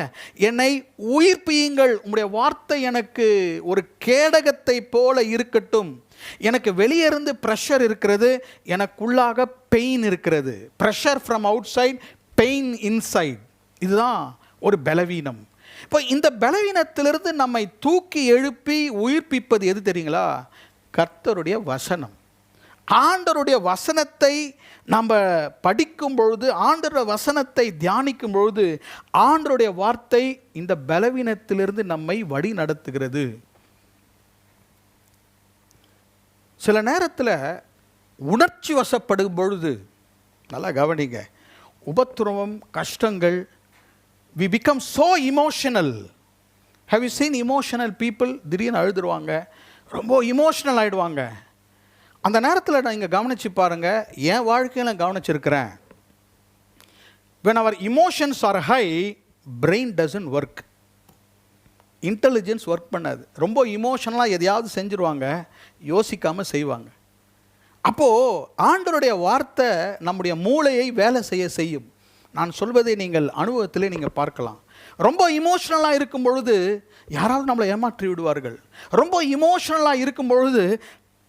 என்னை உயிர்ப்பியுங்கள். உம்முடைய வார்த்தை எனக்கு ஒரு கேடகத்தை போல இருக்கட்டும். எனக்கு வெளியே இருந்து ப்ரெஷர் இருக்கிறது, எனக்குள்ளாக பெயின் இருக்கிறது. Pressure from outside, pain inside. இதுதான் ஒரு பலவீனம். இப்போ இந்த பலவீனத்திலிருந்து நம்மை தூக்கி எழுப்பி உயிர்ப்பிப்பது எது தெரியுங்களா? கர்த்தருடைய வசனம். ஆண்டவருடைய வசனத்தை நம்ம படிக்கும் பொழுது, ஆண்டவருடைய வசனத்தை தியானிக்கும் பொழுது, ஆண்டவருடைய வார்த்தை இந்த பலவீனத்திலிருந்து நம்மை வழி நடத்துகிறது. சில நேரத்தில் உணர்ச்சி வசப்படும் பொழுது, நல்லா கவனிங்க, உபத்திரவம், கஷ்டங்கள், we become so emotional. Have you seen emotional people? திடீர்னு அழுதுருவாங்க, ரொம்ப இமோஷனல் ஆகிடுவாங்க. அந்த நேரத்தில் நான் இங்கே கவனித்து பாருங்கள், என் வாழ்க்கையில் நான் கவனிச்சிருக்கிறேன். when our emotions are high, brain doesn't work. Intelligence work பண்ணாது. ரொம்ப இமோஷனலாக எதையாவது செஞ்சுருவாங்க, யோசிக்காமல் செய்வாங்க. அப்போது ஆண்டவருடைய வார்த்தை நம்முடைய மூளையை வேலை செய்யும். நான் சொல்வதை நீங்கள் அனுபவத்திலே நீங்கள் பார்க்கலாம். ரொம்ப இமோஷனலாக இருக்கும் பொழுது யாராவது நம்மளை ஏமாற்றி விடுவார்கள். ரொம்ப இமோஷனலாக இருக்கும் பொழுது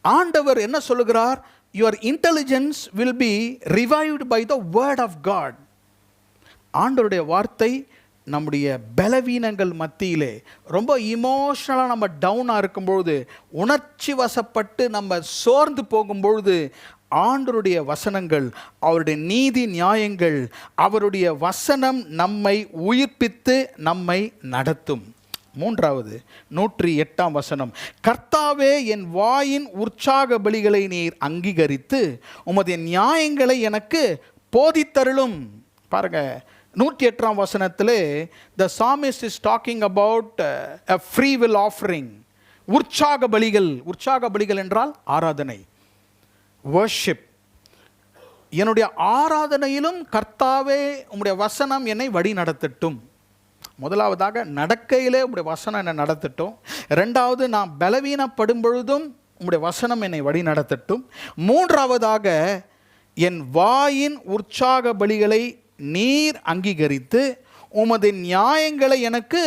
ஆண்டவர் என்ன சொல்லுகிறார்? your intelligence will be revived by the word of God. ஆண்டவருடைய வார்த்தை நம்முடைய பலவீனங்கள் மத்தியிலே, ரொம்ப இமோஷனலாக நம்ம டவுனாக இருக்கும்பொழுது, உணர்ச்சி வசப்பட்டு நம்ம சோர்ந்து போகும்பொழுது, ஆண்டவருடைய வசனங்கள், அவருடைய நீதி நியாயங்கள், அவருடைய வசனம் நம்மை உயிர்ப்பித்து நம்மை நடத்தும். 3வது 108ஆம் வசனம், கர்த்தாவே என் வாயின் உற்சாக பலிகளை நீர் அங்கீகரித்து உமது நியாயங்களை எனக்கு போதித்தருளும். பாருங்க, 108ஆம் வசனத்திலே the psalmist is talking about a free will offering. உற்சாக பலிகள். உற்சாக பலிகள் என்றால் ஆராதனை, worship. என்னுடைய ஆராதனையிலும் கர்த்தாவே உம்முடைய வசனம் என்னை வழி நடத்தட்டும். முதலாவதாக நடக்கையிலே உம்முடைய வசனம் என்னை நடத்தட்டும். 2வது நான் பலவீனப்படும் பொழுதும் உம்முடைய வசனம் என்னை வழி நடத்தட்டும். 3வதாக என் வாயின் உற்சாக பலிகளை நீர் அங்கீகரித்து உமது நியாயங்களை எனக்கு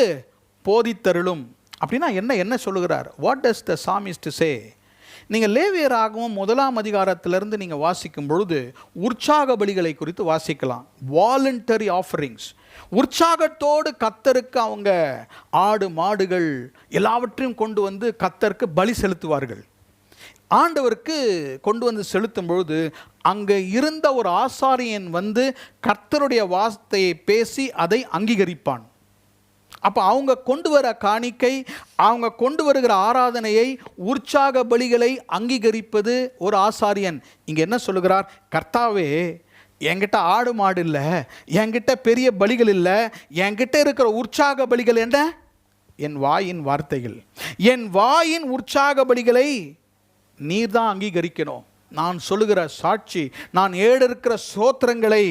போதித்தருளும். அப்படின்னா என்ன சொல்லுகிறார்? What does the psalmist say? நீங்கள் லேவியராகவும் 1ஆம் அதிகாரத்திலிருந்து நீங்கள் வாசிக்கும் பொழுது உற்சாக பலிகளை குறித்து வாசிக்கலாம். Voluntary offerings. உற்சாகத்தோடு கர்த்தருக்கு அவங்க ஆடு மாடுகள் எல்லாவற்றையும் கொண்டு வந்து கர்த்தருக்கு பலி செலுத்துவார்கள். ஆண்டவருக்கு கொண்டு வந்து செலுத்தும் பொழுது அங்கே இருந்த ஒரு ஆசாரியன் வந்து கர்த்தருடைய வார்த்தையை பேசி அதை அங்கீகரிப்பான். அப்போ அவங்க கொண்டு வர காணிக்கை, அவங்க கொண்டு வருகிற ஆராதனையை, உற்சாக பலிகளை அங்கீகரிப்பது ஒரு ஆசாரியன். இங்கே என்ன சொல்லுகிறார்? கர்த்தாவே என்கிட்ட ஆடு மாடு இல்லை, என்கிட்ட பெரிய பலிகள் இல்லை, என்கிட்ட இருக்கிற உற்சாக பலிகள் என்ன? என் வாயின் வார்த்தைகள். என் வாயின் உற்சாக பலிகளை நீர் தான் அங்கீகரிக்கணும். நான் சொல்லுகிற சாட்சி, நான் ஏறெடுக்கிற ஸ்தோத்திரங்களை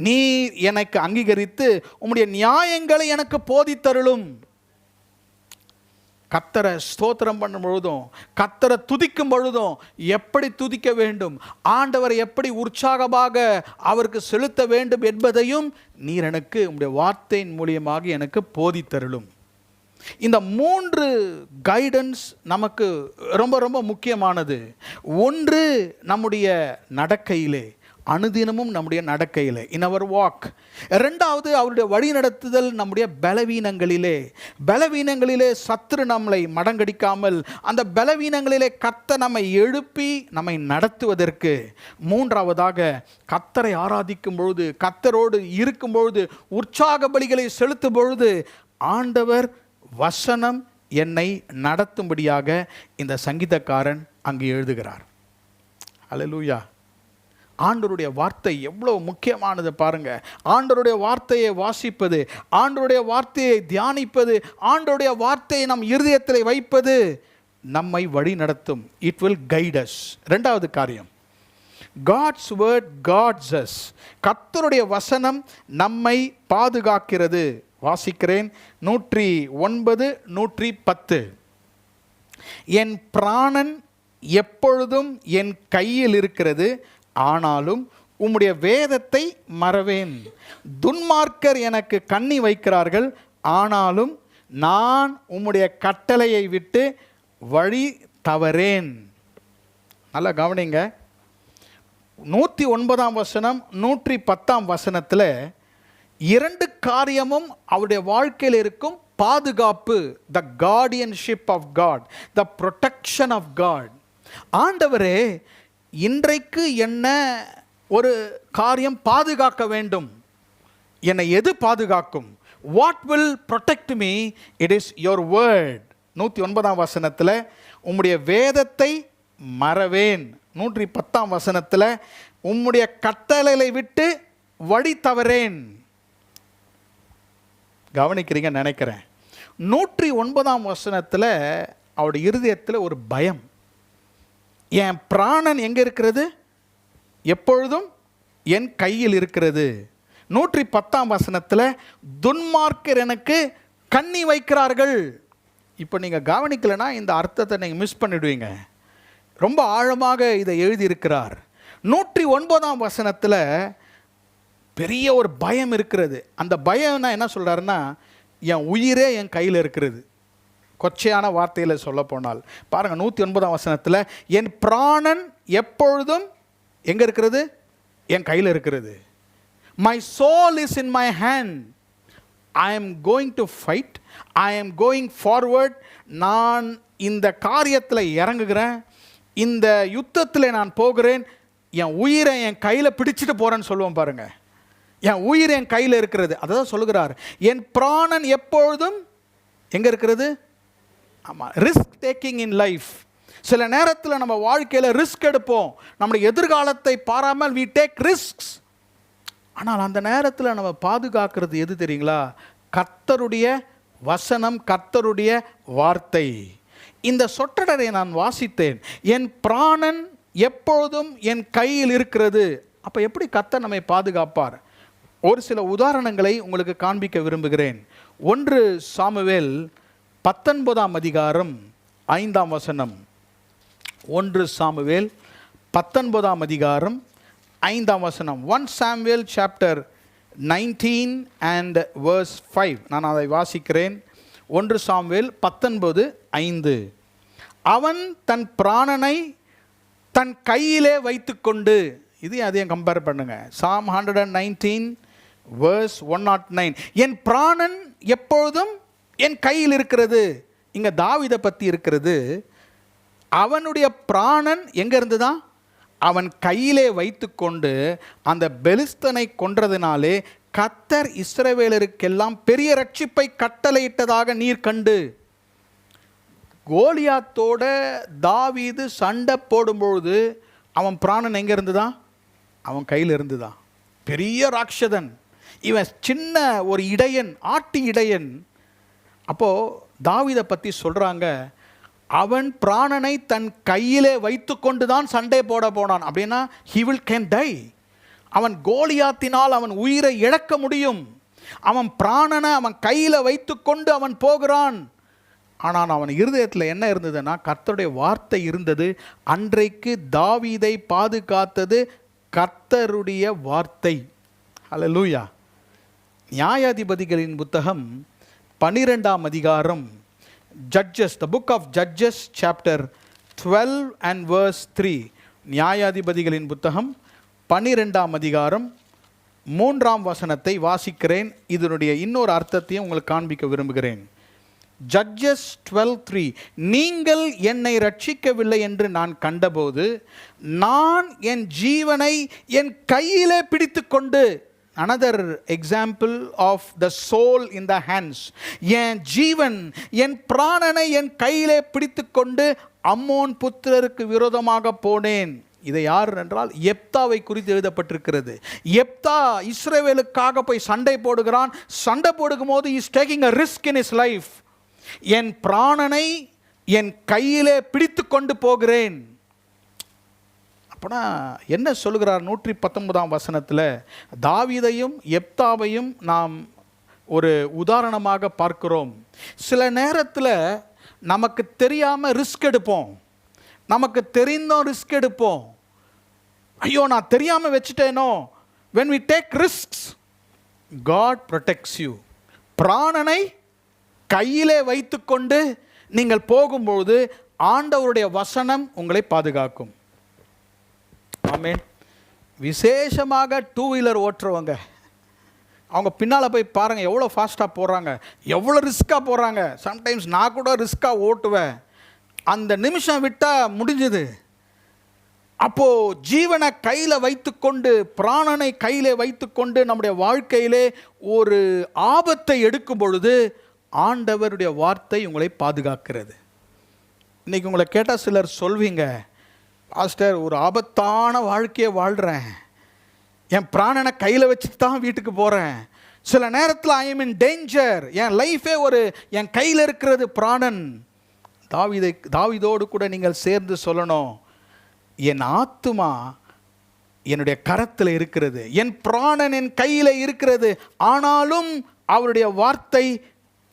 நீர் எனக்கு அங்கீகரித்து உம்முடைய நியாயங்களை எனக்கு போதித்தருளும். கர்த்தரை ஸ்தோத்திரம் பண்ணும் பொழுதும், கர்த்தரை துதிக்கும் பொழுதும் எப்படி துதிக்க வேண்டும், ஆண்டவரை எப்படி உற்சாகமாக அவருக்கு செலுத்த வேண்டும் என்பதையும் நீர் எனக்கு உம்முடைய வார்த்தையின் மூலியமாக எனக்கு போதித்தருளும். இந்த 3 கைடன்ஸ் நமக்கு ரொம்ப ரொம்ப முக்கியமானது. ஒன்று, நம்முடைய நடக்கையிலே, அனுதினமும் நம்முடைய நடக்கையிலே, இன் அவர் வாக். ரெண்டாவது, அவருடைய வழி நடத்துதல் நம்முடைய பலவீனங்களிலே சத்துரு நம்மளை மடங்கடிக்காமல் அந்த பலவீனங்களிலே கர்த்தர் நம்மை எழுப்பி நம்மை நடத்துவதற்கு. மூன்றாவதாக, கர்த்தரை ஆராதிக்கும் பொழுது, கர்த்தரோடு இருக்கும் பொழுது, உற்சாக பலிகளை செலுத்தும் பொழுது ஆண்டவர் வசனம் என்னை நடத்தும்படியாக இந்த சங்கீதக்காரன் அங்கு எழுதுகிறார். அல்லேலூயா. ஆண்டவருடைய வார்த்தை எவ்வளவு முக்கியமானது பாருங்க. ஆண்டவருடைய வார்த்தையை வாசிப்பது, ஆண்டவருடைய வார்த்தையை தியானிப்பது, ஆண்டவருடைய வார்த்தையை நம் இருதயத்தில் வைப்பது நம்மை வழி நடத்தும். It will guide as. இரண்டாவது காரியம், God's word guards us. கர்த்தருடைய வசனம் நம்மை பாதுகாக்கிறது. வாசிக்கிறேன், 109, 110. என் பிராணன் எப்பொழுதும் என் கையில் இருக்கிறது, ஆனாலும் உம்முடைய வேதத்தை மறவேன். துன்மார்க்கர் எனக்கு கண்ணி வைக்கிறார்கள், ஆனாலும் நான் உம்முடைய கட்டளையை விட்டு வழி தவறேன். நல்லா கவனிங்க. 109 வசனம், 110 வசனத்தில் 2 காரியமும் அவருடைய வாழ்க்கையில் இருக்கும் பாதுகாப்பு. The guardianship of God, the protection of God. ஆண்டவரே, இன்றைக்கு என்ன ஒரு காரியம் பாதுகாக்க வேண்டும்? என்னை எது பாதுகாக்கும்? What will protect me? It is your word. 109 வசனத்தில் உம்முடைய வேதத்தை மறவேன். 110 வசனத்தில் உம்முடைய கட்டளைகளை விட்டு வழி தவறேன். கவனிக்கிறீங்க நினைக்கிறேன். 109 வசனத்தில் அவருடைய இருதயத்தில் ஒரு பயம். என் பிராணன் எங்கே இருக்கிறது? எப்பொழுதும் என் கையில் இருக்கிறது. 110 வசனத்தில் துன்மார்க்கர் எனக்கு கண்ணி வைக்கிறார்கள். இப்போ நீங்கள் கவனிக்கலைன்னா இந்த அர்த்தத்தை நீங்கள் மிஸ் பண்ணிடுவீங்க. ரொம்ப ஆழமாக இதை எழுதியிருக்கிறார். 109 வசனத்தில் பெரிய ஒரு பயம் இருக்கிறது. அந்த பயம்னா என்ன சொல்கிறாருன்னா, என் உயிரே என் கையில் இருக்கிறது. கொச்சையான வார்த்தையில் சொல்ல போனால் பாருங்கள், 109 வசனத்தில் என் பிராணன் எப்பொழுதும் எங்கே இருக்கிறது? என் கையில் இருக்கிறது. My soul is in my hand. I am going to fight, I am going forward. நான் இந்த காரியத்தில் இறங்குகிறேன், இந்த யுத்தத்தில் நான் போகிறேன். என் உயிரை என் கையில் பிடிச்சிட்டு போகிறேன்னு சொல்லுவோம் பாருங்கள். என் உயிர் என் கையில் இருக்கிறது. அதான் சொல்லுகிறார், என் பிராணன் எப்பொழுதும் எங்கே இருக்கிறது? ஆமாம், ரிஸ்க் டேக்கிங் இன் லைஃப். சில நேரத்தில் நம்ம வாழ்க்கையில் ரிஸ்க் எடுப்போம். நம்முடைய எதிர்காலத்தை பாராமல் we take risks. ஆனால் அந்த நேரத்தில் நம்ம பாதுகாக்கிறது எது தெரியுங்களா? கர்த்தருடைய வசனம், கர்த்தருடைய வார்த்தை. இந்த சொற்றொடரை நான் வாசித்தேன், என் பிராணன் எப்பொழுதும் என் கையில் இருக்கிறது. அப்போ எப்படி கர்த்தர் நம்மை பாதுகாப்பார்? ஒரு சில உதாரணங்களை உங்களுக்கு காண்பிக்க விரும்புகிறேன். 1 சாமுவேல் 19 அதிகாரம் 5 வசனம். 1 சாமுவேல் 19 அதிகாரம் 5 வசனம். 1 Samuel chapter 19 and verse 5. நான் அதை வாசிக்கிறேன். 1 சாமுவேல் 19:5. அவன் தன் பிராணனை தன் கையிலே வைத்துக்கொண்டு, இது அதையும் கம்பேர் பண்ணுங்க. Psalm 119 verse 109. என் பிராணன் எப்பொழுதும் என் கையில் இருக்கிறது. இங்க தாவீதை பற்றி இருக்கிறது. அவனுடைய பிராணன் எங்க இருந்துதான்? அவன் கையிலே வைத்துக்கொண்டு அந்த பெலிஸ்தனை கொன்றதினாலே கர்த்தர் இஸ்ரவேலருக்கெல்லாம் பெரிய ரட்சிப்பை கட்டளையிட்டதாக நீர் கண்டு. கோலியாத்தோட தாவீது சண்டை போடும்பொழுது அவன் பிராணன் எங்கே இருந்துதான்? அவன் கையில் இருந்துதான். பெரிய ராட்சதன், இவன் சின்ன ஒரு இடையன், ஆட்டு இடையன். அப்போது தாவீதை பற்றி சொல்கிறாங்க, அவன் பிராணனை தன் கையிலே வைத்து கொண்டு தான் சண்டை போட போனான். அப்படின்னா he will can die. அவன் கோலியாத்தினால் அவன் உயிரை இழக்க முடியும். அவன் பிராணனை அவன் கையில் வைத்து கொண்டு அவன் போகிறான். ஆனால் அவன் இருதயத்தில் என்ன இருந்ததுன்னா, கர்த்தருடைய வார்த்தை இருந்தது. அன்றைக்கு தாவீதை பாதுகாத்தது கர்த்தருடைய வார்த்தை. ஹல்லேலூயா. நியாயாதிபதிகளின் புத்தகம் 12ஆம் அதிகாரம், Judges, the book of Judges chapter 12 and verse 3. நியாயாதிபதிகளின் புத்தகம் 12ஆம் அதிகாரம் 3ஆம் வசனத்தை வாசிக்கிறேன். இதனுடைய இன்னொரு அர்த்தத்தையும் உங்களுக்கு காண்பிக்க விரும்புகிறேன். Judges 12:3. நீங்கள் என்னை ரட்சிக்கவில்லை என்று நான் கண்டபோது நான் என் ஜீவனை என் கையிலே பிடித்து கொண்டு, another example of the soul in the hands, என் ஜீவன் என் பிராணனை என் கையிலே பிடித்து கொண்டு அம்மோன் புத்திரருக்கு விரோதமாக போனேன். இதை யார் என்றால் எப்தாவை குறித்து எழுதப்பட்டிருக்கிறது. எப்தா இஸ்ரவேலுக்காக போய் சண்டை போடுகிறான். சண்டை போடுகும் போது he is taking a risk in his life. என் பிராணனை என் கையிலே பிடித்து கொண்டு போகிறேன். அப்போனா என்ன சொல்கிறார்? 119ஆம் வசனத்தில் தாவீதையும் எப்தாவையும் நாம் ஒரு உதாரணமாக பார்க்கிறோம். சில நேரத்தில் நமக்கு தெரியாமல் ரிஸ்க் எடுப்போம், நமக்கு தெரிந்தோம் ரிஸ்க் எடுப்போம். ஐயோ நான் தெரியாமல் வச்சுட்டேனோ. when we take risks, God protects you. பிராணனை கையிலே வைத்துக்கொண்டு நீங்கள் போகும்போது ஆண்டவருடைய வசனம் உங்களை பாதுகாக்கும். ஆமென். விசேஷமாக 2 வீலர் ஓட்டுறவங்க, அவங்க பின்னால் போய் பாருங்கள் எவ்வளோ ஃபாஸ்ட்டாக போகிறாங்க, எவ்வளோ ரிஸ்க்காக போகிறாங்க. சம்டைம்ஸ் நான் கூட ரிஸ்க்காக ஓட்டுவேன். அந்த நிமிஷம் விட்டால் முடிஞ்சுது. அப்போது ஜீவனை கையில் வைத்துக்கொண்டு, பிராணனை கையில் வைத்துக்கொண்டு நம்முடைய வாழ்க்கையிலே ஒரு ஆபத்தை எடுக்கும் பொழுது ஆண்டவருடைய வார்த்தை உங்களை பாதுகாக்கிறது. இன்றைக்கி உங்களை கேட்டால் சிலர் சொல்வீங்க, பாஸ்டர் ஒரு ஆபத்தான வாழ்க்கையை வாழ்கிறேன், என் பிராணனை கையில் வச்சுட்டு தான் வீட்டுக்கு போகிறேன், சில நேரத்தில் ஐ எம் இன் டேஞ்சர், என் லைஃபே ஒரு என் கையில் இருக்கிறது பிராணன். தாவீதோடு கூட நீங்கள் சேர்ந்து சொல்லணும், என் ஆத்துமா என்னுடைய கரத்தில் இருக்கிறது, என் பிராணன் என் கையில் இருக்கிறது, ஆனாலும் அவருடைய வார்த்தை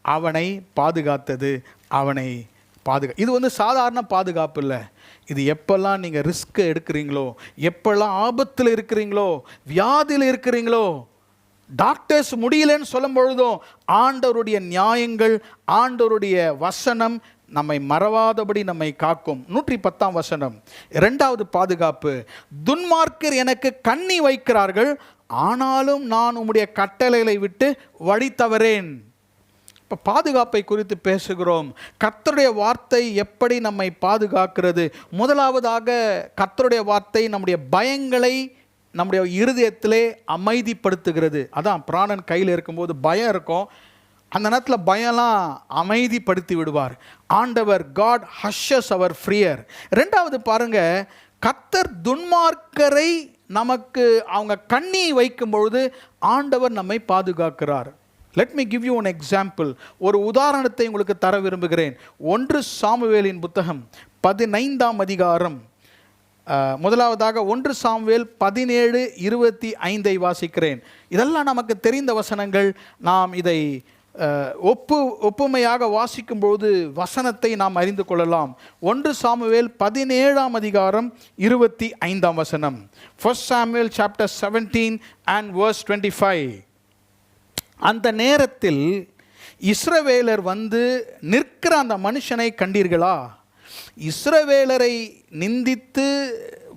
அவனை பாதுகாத்தது, அவனை இது சாதாரண பாதுகாப்பு இல்லை. இது எப்பெல்லாம் நீங்கள் ரிஸ்க் எடுக்கிறீங்களோ, எப்பெல்லாம் ஆபத்தில் இருக்கிறீங்களோ, வியாதியில் இருக்கிறீங்களோ, டாக்டர்ஸ் முடியலன்னு சொல்லும் பொழுதும் ஆண்டவருடைய நியாயங்கள், ஆண்டவருடைய வசனம் நம்மை மறவாதபடி நம்மை காக்கும். 110ஆம் வசனம், 2வது பாதுகாப்பு. துன்மார்க்கர் எனக்கு கண்ணி வைக்கிறார்கள், ஆனாலும் நான் உம்முடைய கட்டளைகளை விட்டு வழி தவறேன். இப்போ பாதுகாப்பை குறித்து பேசுகிறோம். கர்த்தருடைய வார்த்தை எப்படி நம்மை பாதுகாக்கிறது? முதலாவதாக கர்த்தருடைய வார்த்தை நம்முடைய பயங்களை நம்முடைய இருதயத்திலே அமைதிப்படுத்துகிறது. அதான் பிராணன் கையில் இருக்கும்போது பயம் இருக்கும், அந்த நேரத்தில் பயம்லாம் அமைதிப்படுத்தி விடுவார் ஆண்டவர். காட் ஹஷஸ் அவர் ஃப்ரியர். 2வது பாருங்க, கர்த்தர் துன்மார்க்கரை நமக்கு அவங்க கண்ணி வைக்கும் பொழுது ஆண்டவர் நம்மை பாதுகாக்கிறார். Let me give you one example. ஒரு உதாரணத்தை உங்களுக்கு தர விரும்புகிறேன். 1 சாமுவேலின் புத்தகம் 15ஆம் அதிகாரம், முதலாவதாக 1 சாமுவேல் 17:25 வாசிக்கிறேன். இதெல்லாம் நமக்கு தெரிந்த வசனங்கள். நாம் இதை ஒப்புமையாக வாசிக்கும்போது வசனத்தை நாம் அறிந்து கொள்ளலாம். 1 சாமுவேல் 17ஆம் அதிகாரம் 25ஆம் வசனம். 1 Samuel chapter 17 and verse 25. அந்த நேரத்தில் இஸ்ரவேலர் வந்து நிற்கிற அந்த மனுஷனை கண்டீர்களா? இஸ்ரவேலரை நிந்தித்து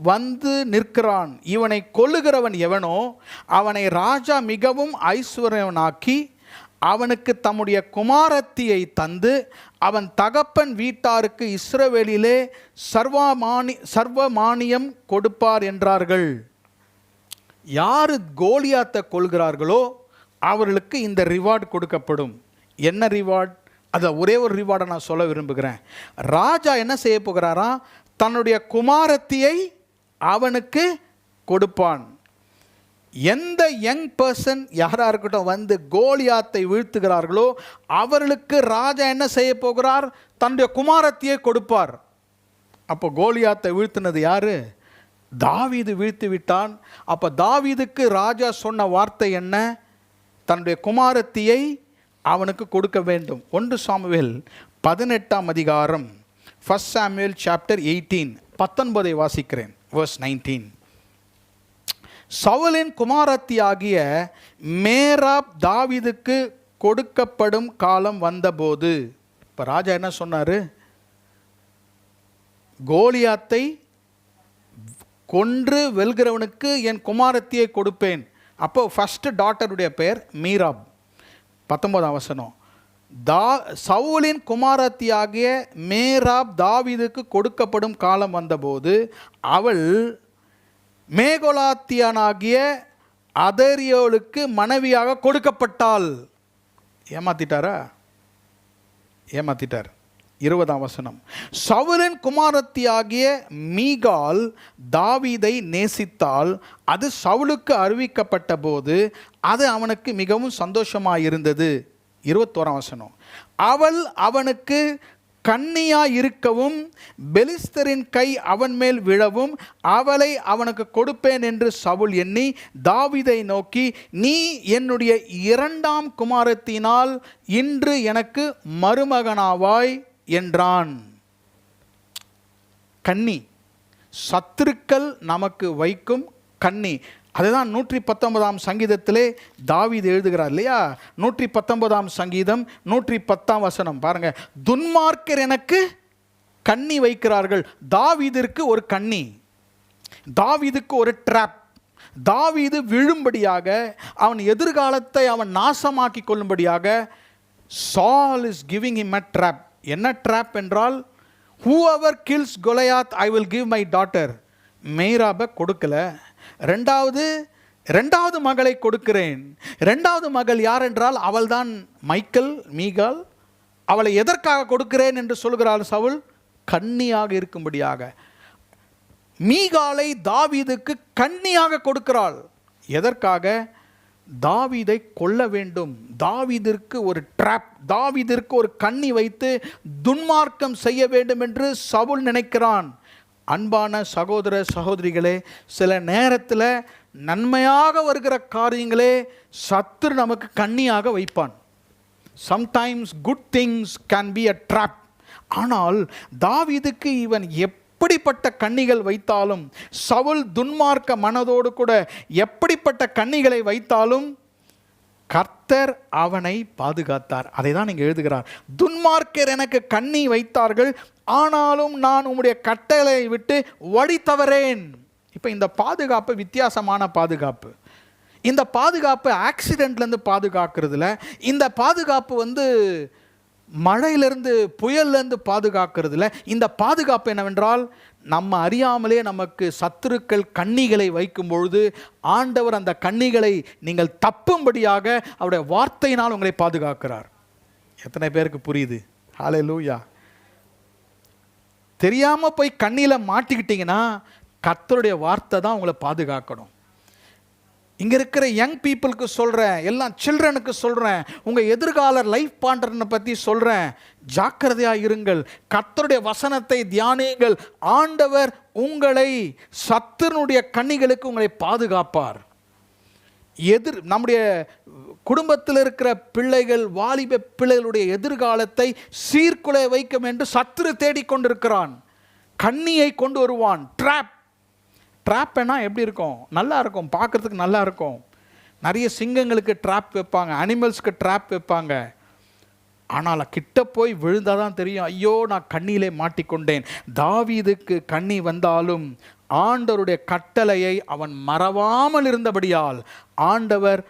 வந்து நிற்கிறான். இவனை கொல்லுகிறவன் எவனோ அவனை ராஜா மிகவும் ஐஸ்வர்யவனாக்கி அவனுக்கு தம்முடைய குமாரத்தியை தந்து அவன் தகப்பன் வீட்டாருக்கு இஸ்ரவேலிலே சர்வமானியம் கொடுப்பார் என்றார்கள். யார் கோலியாத்தை கொள்கிறார்களோ அவர்களுக்கு இந்த ரிவார்டு கொடுக்கப்படும். என்ன ரிவார்டு? அதை ஒரே ஒரு ரிவார்டை நான் சொல்ல விரும்புகிறேன். ராஜா என்ன செய்ய போகிறாரா? தன்னுடைய குமாரத்தியை அவனுக்கு கொடுப்பான். எந்த யங் பர்சன் யாராக இருக்கட்டும் வந்து கோலியாத்தை வீழ்த்துகிறார்களோ அவர்களுக்கு ராஜா என்ன செய்ய போகிறார்? தன்னுடைய குமாரத்தியை கொடுப்பார். அப்போ கோலியாத்தை வீழ்த்தினது யாரு? தாவீது வீழ்த்து விட்டான். அப்போ தாவீதுக்கு ராஜா சொன்ன வார்த்தை என்ன? தன்னுடைய குமாரத்தியை அவனுக்கு கொடுக்க வேண்டும். 1 சாமுவேல் 18ஆம் அதிகாரம், 1 சாமுவேல் சாப்டர் 18, 19 வாசிக்கிறேன். verse 19. சவுலின் குமாரத்தியாகிய மேராப் தாவீதுக்கு கொடுக்கப்படும் காலம் வந்தபோது, இப்போ ராஜா என்ன சொன்னார்? கோலியாத்தை கொன்று வெல்கிறவனுக்கு என் குமாரத்தியை கொடுப்பேன். அப்போ ஃபர்ஸ்ட் டாட்டருடைய பெயர் மீராப். 19ஆம் வசனம். சவுலின் குமாரத்தியாகிய மேராப் தாவீதுக்கு கொடுக்கப்படும் காலம் வந்தபோது அவள் மேகோலாத்தியனாகிய அதரியோளுக்கு மனைவியாக கொடுக்கப்பட்டாள். ஏமாத்திட்டாரா? ஏமாத்திட்டார். 20ஆம் வசனம். சவுலின் குமாரத்தியாகிய மீகால் தாவீதை நேசித்தால் அது சவுலுக்கு அறிவிக்கப்பட்ட போது அது அவனுக்கு மிகவும் சந்தோஷமாயிருந்தது. 21ஆம் வசனம். அவள் அவனுக்கு கன்னியாய் இருக்கவும் பெலிஸ்தரின் கை அவன் மேல் விழவும் அவளை அவனுக்கு கொடுப்பேன் என்று சவுல் எண்ணி தாவீதை நோக்கி, நீ என்னுடைய 2ஆம் குமாரத்தினால் இன்று எனக்கு மருமகனாவாய் என்றான். கன்னி, சத்துருக்கள் நமக்கு வைக்கும் கன்னி. அதுதான் 119ஆம் சங்கீதத்திலே தாவீது எழுதுகிறார் இல்லையா? 119ஆம் சங்கீதம் 110ஆம் வசனம் பாருங்க. துன்மார்க்கர் எனக்கு கன்னி வைக்கிறார்கள். தாவீதிற்கு ஒரு கன்னி, தாவீதுக்கு ஒரு ட்ராப். தாவீது விழும்படியாக, அவன் எதிர்காலத்தை அவன் நாசமாக்கி கொள்ளும்படியாக Saul is giving him a trap. என்ன ட்ராப் என்றால், whoever kills Goliath I will give my daughter. மேராபை கொடுக்கல. ரெண்டாவது மகளை கொடுக்கிறேன். 2வது மகள் யார் என்றால் அவள்தான் மீகால். அவளை எதற்காக கொடுக்கிறேன் என்று சொல்கிறாள் சவுல்? கன்னியாக இருக்கும்படியாக. மீகாலை தாவீதுக்கு கன்னியாக கொடுக்கிறாள். எதற்காக? தாவீதை கொல்ல வேண்டும். தாவீதிற்கு ஒரு ட்ராப், தாவீதிற்கு ஒரு கண்ணி வைத்து துன்மார்க்கம் செய்ய வேண்டும் என்று சவுல் நினைக்கிறான். அன்பான சகோதர சகோதரிகளே, சில நேரத்தில் நன்மையாக வருகிற காரியங்களே சத்துரு நமக்கு கண்ணியாக வைப்பான். Sometimes good things can be a drop. ஆனால் தாவீதுக்கு இவன் எப்படிப்பட்ட கண்ணிகள் வைத்தாலும், சவுல் துன்மார்க்க மனதோடு கூட எப்படிப்பட்ட கண்ணிகளை வைத்தாலும் கர்த்தர் அவனை பாதுகாத்தார். அதை தான் இங்கே எழுதுகிறார். துன்மார்க்கர் எனக்கு கண்ணி வைத்தார்கள், ஆனாலும் நான் உம்முடைய கட்டளை விட்டு வழி தவறேன். இப்போ இந்த பாதுகாப்பு வித்தியாசமான பாதுகாப்பு. இந்த பாதுகாப்பு ஆக்சிடென்ட்லேருந்து பாதுகாக்கிறதுல, இந்த பாதுகாப்பு மழையிலேருந்து புயல்லேருந்து பாதுகாக்கிறதுல, இந்த பாதுகாப்பு என்னவென்றால், நம்ம அறியாமலே நமக்கு சத்துருக்கள் கண்ணிகளை வைக்கும் பொழுது ஆண்டவர் அந்த கண்ணிகளை நீங்கள் தப்பும்படியாக அவருடைய வார்த்தையினால் உங்களை பாதுகாக்கிறார். எத்தனை பேருக்கு புரியுது? ஹல்லேலூயா. தெரியாமல் போய் கண்ணியில் மாட்டிக்கிட்டீங்கன்னா கர்த்தருடைய வார்த்தை தான் உங்களை பாதுகாக்கணும். இங்கே இருக்கிற யங் பீப்புளுக்கு சொல்கிறேன், எல்லாம் சில்ட்ரனுக்கு சொல்கிறேன், உங்கள் எதிர்கால லைஃப் பார்ட்னரை பற்றி சொல்கிறேன். ஜாக்கிரதையாக இருங்கள். கர்த்தருடைய வசனத்தை தியானியுங்கள். ஆண்டவர் உங்களை சத்துருடைய கண்ணிகளுக்கு உங்களை பாதுகாப்பார். நம்முடைய குடும்பத்தில் இருக்கிற பிள்ளைகள், வாலிப பிள்ளைகளுடைய எதிர்காலத்தை சீர்குலைய வைக்கும் என்று சத்துரு தேடிக்கொண்டிருக்கிறான். கண்ணியை கொண்டு வருவான். ட்ராப்னா எப்படி இருக்கும்? நல்லா இருக்கும், பார்க்குறதுக்கு நல்லா இருக்கும். நிறைய சிங்கங்களுக்கு ட்ராப் வைப்பாங்க, அனிமல்ஸ்க்கு ட்ராப் வைப்பாங்க. ஆனால் கிட்ட போய் விழுந்தால் தான் தெரியும், ஐயோ நான் கண்ணியிலே மாட்டிக்கொண்டேன். தாவீதுக்கு கண்ணி வந்தாலும் ஆண்டவருடைய கட்டளையை அவன் மறவாமல் இருந்தபடியால் ஆண்டவர்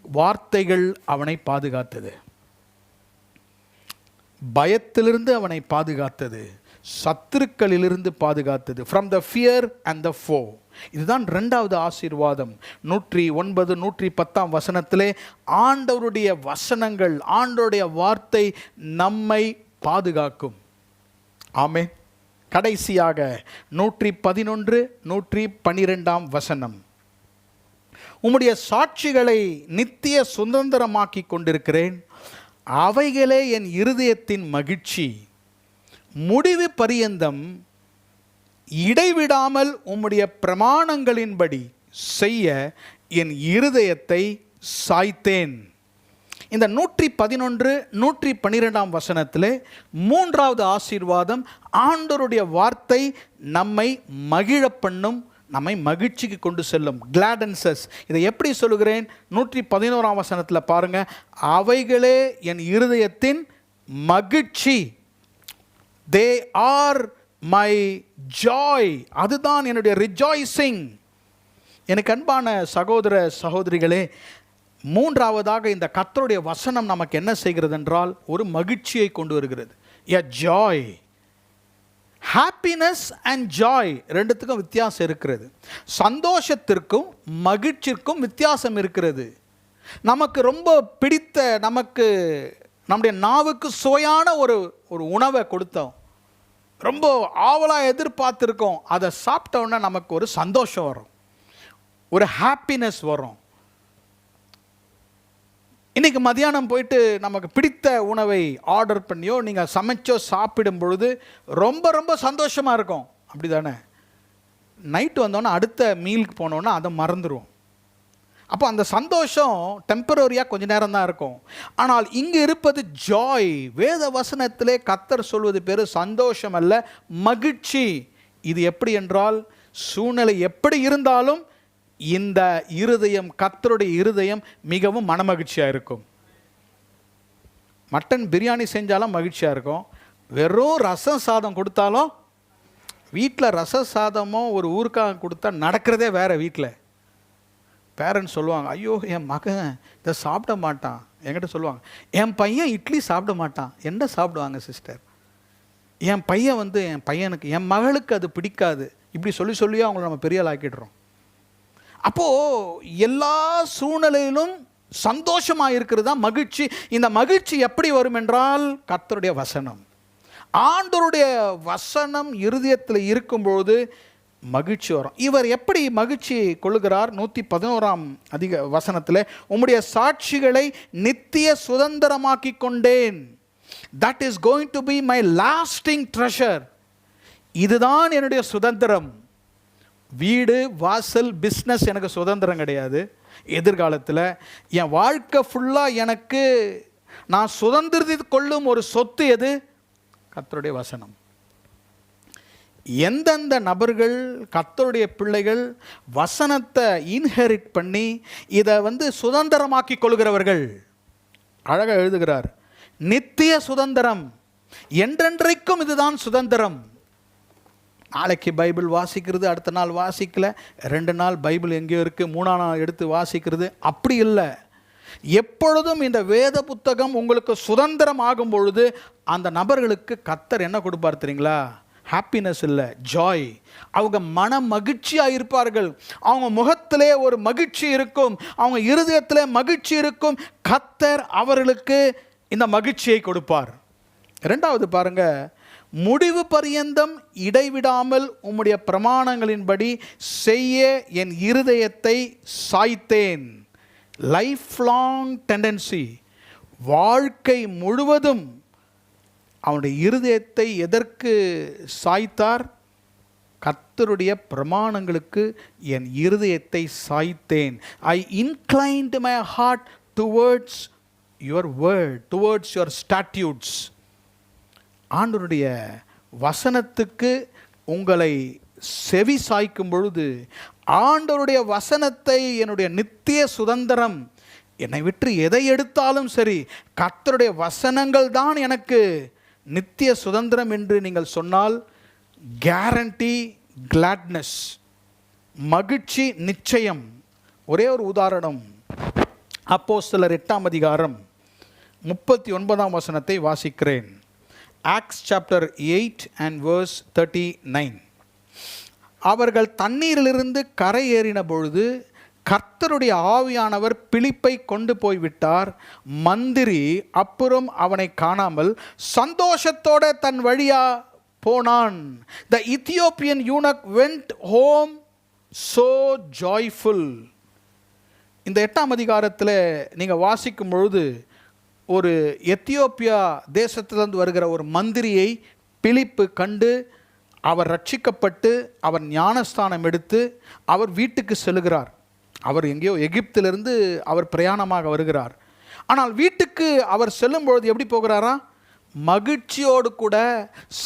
வார்த்தைகள் அவனை பாதுகாத்தது. பயத்திலிருந்து அவனை பாதுகாத்தது, சத்துருக்களிலிருந்து பாதுகாத்தது. From the fear and the foe. இதுதான் 2வது ஆசீர்வாதம். 109 110 வசனத்திலே ஆண்டவருடைய வசனங்கள், ஆண்டவருடைய வார்த்தை நம்மை பாதுகாக்கும். ஆமென். கடைசியாக 111 112 வசனம். உம்முடைய சாட்சிகளை நித்திய சுதந்திரமாக்கி கொண்டிருக்கிறேன். அவைகளே என் இருதயத்தின் மகிழ்ச்சி. முடிவு பரியந்தம் இடைவிடாமல் உம்முடைய பிரமாணங்களின்படி செய்ய என் இருதயத்தை சாய்த்தேன். இந்த 111 112 வசனத்திலே மூன்றாவது ஆசீர்வாதம், ஆண்டவருடைய வார்த்தை நம்மை மகிழ பண்ணும், நம்மை மகிழ்ச்சிக்கு கொண்டு செல்லும். கிளாடன்சஸ். இதை எப்படி சொல்லுகிறேன்? 111 வசனத்தில் பாருங்க, அவைகளே என் இருதயத்தின் மகிழ்ச்சி. They are my Joy. அதுதான் என்னுடைய ரிஜாய்சிங். எனக்கு அன்பான சகோதர சகோதரிகளே, மூன்றாவதாக இந்த கர்த்தருடைய வசனம் நமக்கு என்ன செய்கிறது என்றால் ஒரு மகிழ்ச்சியை கொண்டு வருகிறது. எ ஜாய். ஹாப்பினஸ் அண்ட் ஜாய் ரெண்டுத்துக்கும் வித்தியாசம் இருக்கிறது. சந்தோஷத்திற்கும் மகிழ்ச்சிக்கும் வித்தியாசம் இருக்கிறது. நமக்கு ரொம்ப பிடித்த, நமக்கு நம்முடைய நாவுக்கு சுவையான ஒரு உணவை கொடுத்தோம், ரொம்ப ஆவலாக எதிர்பார்த்துருக்கோம், அதை சாப்பிட்டோன்னா நமக்கு ஒரு சந்தோஷம் வரும், ஒரு ஹாப்பினஸ் வரும். இன்றைக்கி மதியானம் போயிட்டு நமக்கு பிடித்த உணவை ஆர்டர் பண்ணியோ நீங்கள் சமைச்சோ சாப்பிடும் பொழுது ரொம்ப ரொம்ப சந்தோஷமாக இருக்கும், அப்படி தானே? நைட்டு வந்தோன்னே அடுத்த மீலுக்கு போனோன்னா அதை மறந்துடுவோம். அப்போ அந்த சந்தோஷம் டெம்பரரியாக கொஞ்ச நேரம் தான் இருக்கும். ஆனால் இங்கே இருப்பது ஜாய். வேத வசனத்திலே கர்த்தர் சொல்வது பேர் சந்தோஷம் அல்ல, மகிழ்ச்சி. இது எப்படி என்றால், சூழ்நிலை எப்படி இருந்தாலும் இந்த இருதயம், கர்த்தருடைய இருதயம் மிகவும் மனமகிழ்ச்சியாக இருக்கும். மட்டன் பிரியாணி செஞ்சாலும் மகிழ்ச்சியாக இருக்கும். வெறும் ரசம் சாதம் கொடுத்தாலும், வீட்டில் ரச சாதமோ ஒரு ஊருக்காக கொடுத்தா நடக்கிறதே வேறு. வீட்டில் பேரண்ட்ஸ் சொல்லுவாங்க, ஐயோ என் மகன் இதை சாப்பிட மாட்டான். என்கிட்ட சொல்லுவாங்க, என் பையன் இட்லி சாப்பிட மாட்டான். என்ன சாப்பிடுவாங்க சிஸ்டர்? என் பையன் என் மகளுக்கு அது பிடிக்காது. இப்படி சொல்லியே அவங்கள நம்ம பெரிய ஆள் ஆக்கிடுறோம். அப்போது எல்லா சூழ்நிலையிலும் சந்தோஷமாக இருக்கிறது தான் மகிழ்ச்சி. இந்த மகிழ்ச்சி எப்படி வரும் என்றால், கர்த்தருடைய வசனம், ஆண்டவருடைய வசனம் இருதயத்தில் இருக்கும்பொழுது மகிழ்ச்சி வரும். இவர் எப்படி மகிழ்ச்சி கொள்ளுகிறார்? 111 வசனத்தில், உம்முடைய சாட்சிகளை நித்திய சுதந்திரமாக்கி கொண்டேன். That is going to be my lasting treasure. இதுதான் என்னுடைய சுதந்திரம். வீடு, வாசல், பிஸ்னஸ் எனக்கு சுதந்திரம் கிடையாது. எதிர்காலத்தில் என் வாழ்க்கை ஃபுல்லாக எனக்கு நான் சுதந்திரத்தை கொள்ளும் ஒரு சொத்து எது? கர்த்தருடைய வசனம். எந்தெந்த நபர்கள், கர்த்தருடைய பிள்ளைகள் வசனத்தை இன்ஹெரிட் பண்ணி இதை சுதந்திரமாக்கி கொள்கிறவர்கள், அழகாக எழுதுகிறார், நித்திய சுதந்திரம், என்றென்றைக்கும் இதுதான் சுதந்திரம். நாளைக்கு பைபிள் வாசிக்கிறது, அடுத்த நாள் வாசிக்கல, 2 நாள் பைபிள் எங்கேயோ இருக்குது, 3ஆம் நாள் எடுத்து வாசிக்கிறது, அப்படி இல்லை. எப்பொழுதும் இந்த வேத புத்தகம் உங்களுக்கு சுதந்திரம் ஆகும் பொழுது அந்த நபர்களுக்கு கர்த்தர் என்ன கொடுப்பார் தெரியுங்களா? ஹாப்பினஸ் இல்லை, ஜாய். அவங்க மன மகிழ்ச்சியாக இருப்பார்கள். அவங்க முகத்திலே ஒரு மகிழ்ச்சி இருக்கும், அவங்க இருதயத்திலே மகிழ்ச்சி இருக்கும். கர்த்தர் அவர்களுக்கு இந்த மகிழ்ச்சியை கொடுப்பார். 2வது பாருங்க, முடிவு பரியந்தம் இடைவிடாமல் உம்முடைய பிரமாணங்களின்படி செய்ய என் இருதயத்தை சாய்த்தேன். Life long tendency. வாழ்க்கை முழுவதும் அவனுடைய இருதயத்தை எதற்கு சாய்த்தார்? கர்த்தருடைய பிரமாணங்களுக்கு என் இருதயத்தை சாய்த்தேன். I inclined my heart towards your word, towards your statutes. ஆண்டவருடைய வசனத்துக்கு உங்களை செவி சாய்க்கும் பொழுது, ஆண்டவருடைய வசனத்தை என்னுடைய நித்திய சுதந்திரம், என்னை விட்டு எதை எடுத்தாலும் சரி கர்த்தருடைய வசனங்கள் தான் எனக்கு நித்திய சுதந்திரம் என்று நீங்கள் சொன்னால், கேரண்டி கிளாட்னஸ், மகிழ்ச்சி நிச்சயம். ஒரே ஒரு உதாரணம், அப்போஸ்தலர் 8ஆம் அதிகாரம் 39ஆம் வசனத்தை வாசிக்கிறேன். Acts chapter 8 and verse 39. அவர்கள் தண்ணீரிலிருந்து கரை ஏறின பொழுது கர்த்தருடைய ஆவியானவர் பிலிப்பை கொண்டு போய்விட்டார். மந்திரி அப்புறம் அவனை காணாமல் சந்தோஷத்தோட தன் வழியா போனான். The Ethiopian eunuch went home so joyful. இந்த 8ஆம் அதிகாரத்தில் நீங்கள் வாசிக்கும் பொழுது ஒரு எத்தியோப்பியா தேசத்திலிருந்து வருகிற ஒரு மந்திரியை பிலிப்பு கண்டு அவர் ரட்சிக்கப்பட்டு அவர் ஞானஸ்தானம் எடுத்து அவர் வீட்டுக்கு செல்கிறார். அவர் எங்கேயோ எகிப்திலிருந்து அவர் பிரயாணமாக வருகிறார். ஆனால் வீட்டுக்கு அவர் செல்லும்பொழுது எப்படி போகிறாரா? மகிழ்ச்சியோடு கூட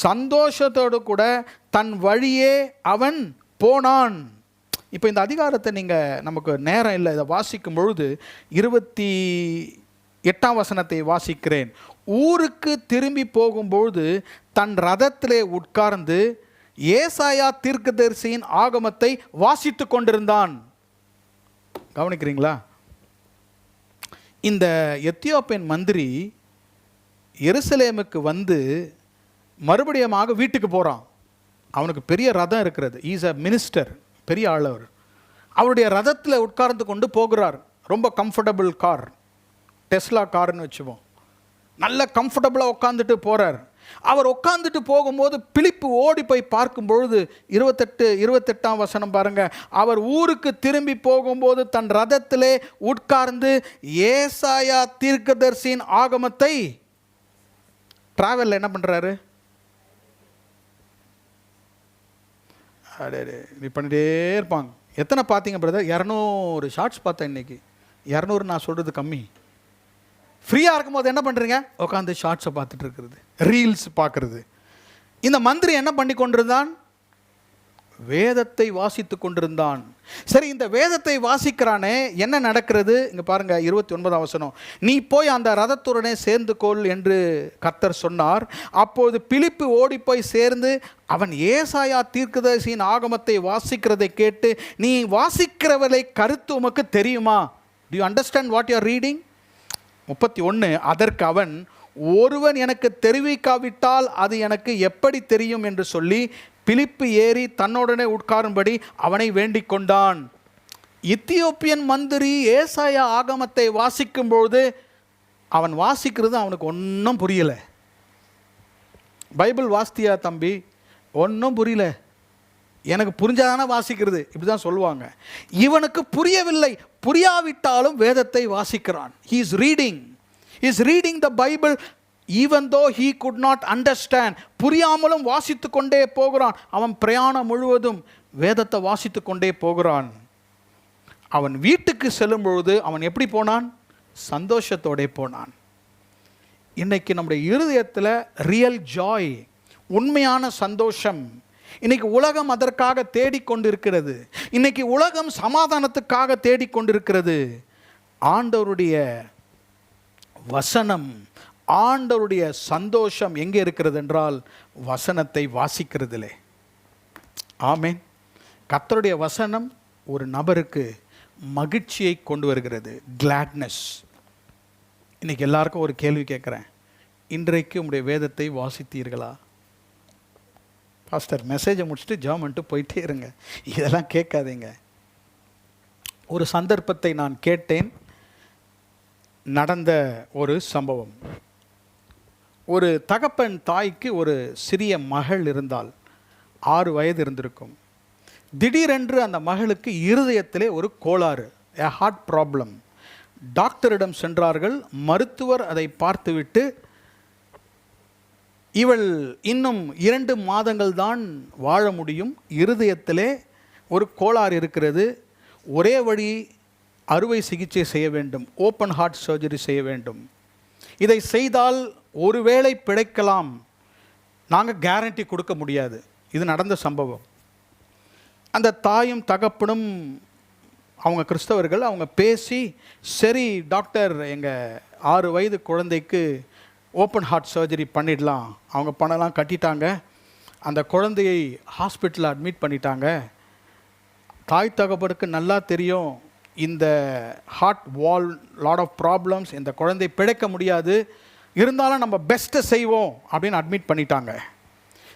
சந்தோஷத்தோடு கூட தன் வழியே அவன் போனான். இப்போ இந்த அதிகாரத்தை நீங்கள், நமக்கு நேரம் இல்லை, இதை வாசிக்கும் பொழுது 28ஆம் வசனத்தை வாசிக்கிறேன். ஊருக்கு திரும்பி போகும்பொழுது தன் ரதத்திலே உட்கார்ந்து ஏசாயா தீர்க்கதரிசியின் ஆகமத்தை வாசித்து கொண்டிருந்தான். கவனிக்கிறீங்களா? இந்த எத்தியோப்பியன் மந்திரி எருசலேமுக்கு வந்து மறுபடியுமாக வீட்டுக்கு போகிறான். அவனுக்கு பெரிய ரதம் இருக்கிறது. இஸ் அ மினிஸ்டர், பெரிய ஆளவர். அவருடைய ரதத்தில் உட்கார்ந்து கொண்டு போகிறார். ரொம்ப கம்ஃபர்டபுள் கார், டெஸ்லா கார்னு வச்சுப்போம். நல்ல கம்ஃபர்டபுளாக உட்காந்துட்டு போகிறார். அவர் உட்காந்துட்டு போகும்போது பிலிப்பு ஓடி போய் பார்க்கும் பொழுது 28ஆம் வசனம் பாருங்க. அவர் ஊருக்கு திரும்பி போகும்போது தன் ரதத்திலே உட்கார்ந்து ஏசாயா தீர்க்கதரிசியின் ஆகமத்தை டிராவலில் என்ன பண்ணுறாரு? இப்படி பண்ணிட்டே இருப்பாங்க. எத்தனை பார்த்தீங்க பிரதர்? 200 ஷார்ட்ஸ் பார்த்தேன் இன்னைக்கு. 200 நான் சொல்கிறது கம்மி. ஃப்ரீயாக இருக்கும்போது என்ன பண்ணுறீங்க? உட்காந்து ஷார்ட்ஸை பார்த்துட்டு இருக்கிறது, ரீல்ஸ் பார்க்குறது. இந்த மந்திரி என்ன பண்ணி கொண்டிருந்தான்? வேதத்தை வாசித்து கொண்டிருந்தான். சரி, இந்த வேதத்தை வாசிக்கிறானே, என்ன நடக்கிறது? இங்கே பாருங்க 29ஆம் வசனம். நீ போய் அந்த ரதத்துடனே சேர்ந்து கொள் என்று கர்த்தர் சொன்னார். அப்போது பிலிப்பு ஓடி போய் சேர்ந்து அவன் ஏசாயா தீர்க்கதரிசியின் ஆகமத்தை வாசிக்கிறதை கேட்டு, நீ வாசிக்கிறவளை கருத்து உமக்கு தெரியுமா? To you understand what you are reading? 31. அதற்கு அவன், ஒருவன் எனக்கு தெரிவிக்காவிட்டால் அது எனக்கு எப்படி தெரியும் என்று சொல்லி பிலிப்பு ஏறி தன்னுடனே உட்காரும்படி அவனை வேண்டிக் கொண்டான். எத்தியோப்பியன் மந்திரி ஏசாயா ஆகமத்தை வாசிக்கும்போது அவன் வாசிக்கிறது அவனுக்கு ஒன்றும் புரியல. பைபிள் வாசித்தியா தம்பி? ஒன்றும் புரியல. எனக்கு புரிஞ்சாதானே வாசிக்கிறது, இப்படி தான் சொல்லுவாங்க. இவனுக்கு புரியவில்லை. புரியாவிட்டாலும் வேதத்தை வாசிக்கிறான். he is reading the Bible even though he could not understand. புரியாமலும் வாசித்து கொண்டே போகிறான். அவன் பிரயாணம் முழுவதும் வேதத்தை வாசித்து கொண்டே போகிறான். அவன் வீட்டுக்கு செல்லும் பொழுது அவன் எப்படி போனான்? சந்தோஷத்தோடே போனான். இன்னைக்கு நம்முடைய இருதயத்தில் ரியல் ஜாய், உண்மையான சந்தோஷம். இன்னைக்கு உலகம் அதற்காக தேடிக்கொண்டிருக்கிறது. இன்னைக்கு உலகம் சமாதானத்துக்காக தேடிக்கொண்டிருக்கிறது. ஆண்டவருடைய வசனம், ஆண்டவருடைய சந்தோஷம் எங்கே இருக்கிறது என்றால் வசனத்தை வாசிக்கிறதிலே. ஆமென். கர்த்தருடைய வசனம் ஒரு நபருக்கு மகிழ்ச்சியை கொண்டு வருகிறது, கிளாட்னஸ். இன்னைக்கு எல்லாருக்கும் ஒரு கேள்வி கேட்குறேன். இன்றைக்கு உங்களுடைய வேதத்தை வாசித்தீர்களா? பாஸ்டர் மெசேஜை முடிச்சுட்டு ஜெபம் பண்ணிட்டு போயிட்டே இருங்க, இதெல்லாம் கேட்காதீங்க. ஒரு சந்தர்ப்பத்தை நான் கேட்டேன். நடந்த ஒரு சம்பவம். ஒரு தகப்பன் தாய்க்கு ஒரு சிறிய மகள் இருந்தால், 6 வயது இருந்திருக்கும். திடீரென்று அந்த மகளுக்கு இருதயத்திலே ஒரு கோளாறு, ஹார்ட் ப்ராப்ளம். டாக்டரிடம் சென்றார்கள். மருத்துவர் அதை பார்த்துவிட்டு, இவள் இன்னும் 2 மாதங்கள் தான் வாழ முடியும், இருதயத்திலே ஒரு கோளாறு இருக்கிறது, ஒரே வழி அறுவை சிகிச்சை செய்ய வேண்டும், ஓப்பன் ஹார்ட் சர்ஜரி செய்ய வேண்டும். இதை செய்தால் ஒருவேளை பிழைக்கலாம், நாங்கள் கேரண்டி கொடுக்க முடியாது. இது நடந்த சம்பவம். அந்த தாயும் தகப்பனும் அவங்க கிறிஸ்தவர்கள், அவங்க பேசி, சரி டாக்டர், எங்கள் 6 வயது குழந்தைக்கு ஓப்பன் ஹார்ட் சர்ஜரி பண்ணிடலாம். அவங்க பணம்லாம் கட்டிட்டாங்க. அந்த குழந்தையை ஹாஸ்பிட்டலில் அட்மிட் பண்ணிட்டாங்க. தாய் தகப்பனுக்கு நல்லா தெரியும், இந்த heart wall lot of problems, இந்த குழந்தை பிழைக்க முடியாது, இருந்தாலும் நம்ம பெஸ்ட்டை செய்வோம் அப்படின்னு அட்மிட் பண்ணிட்டாங்க.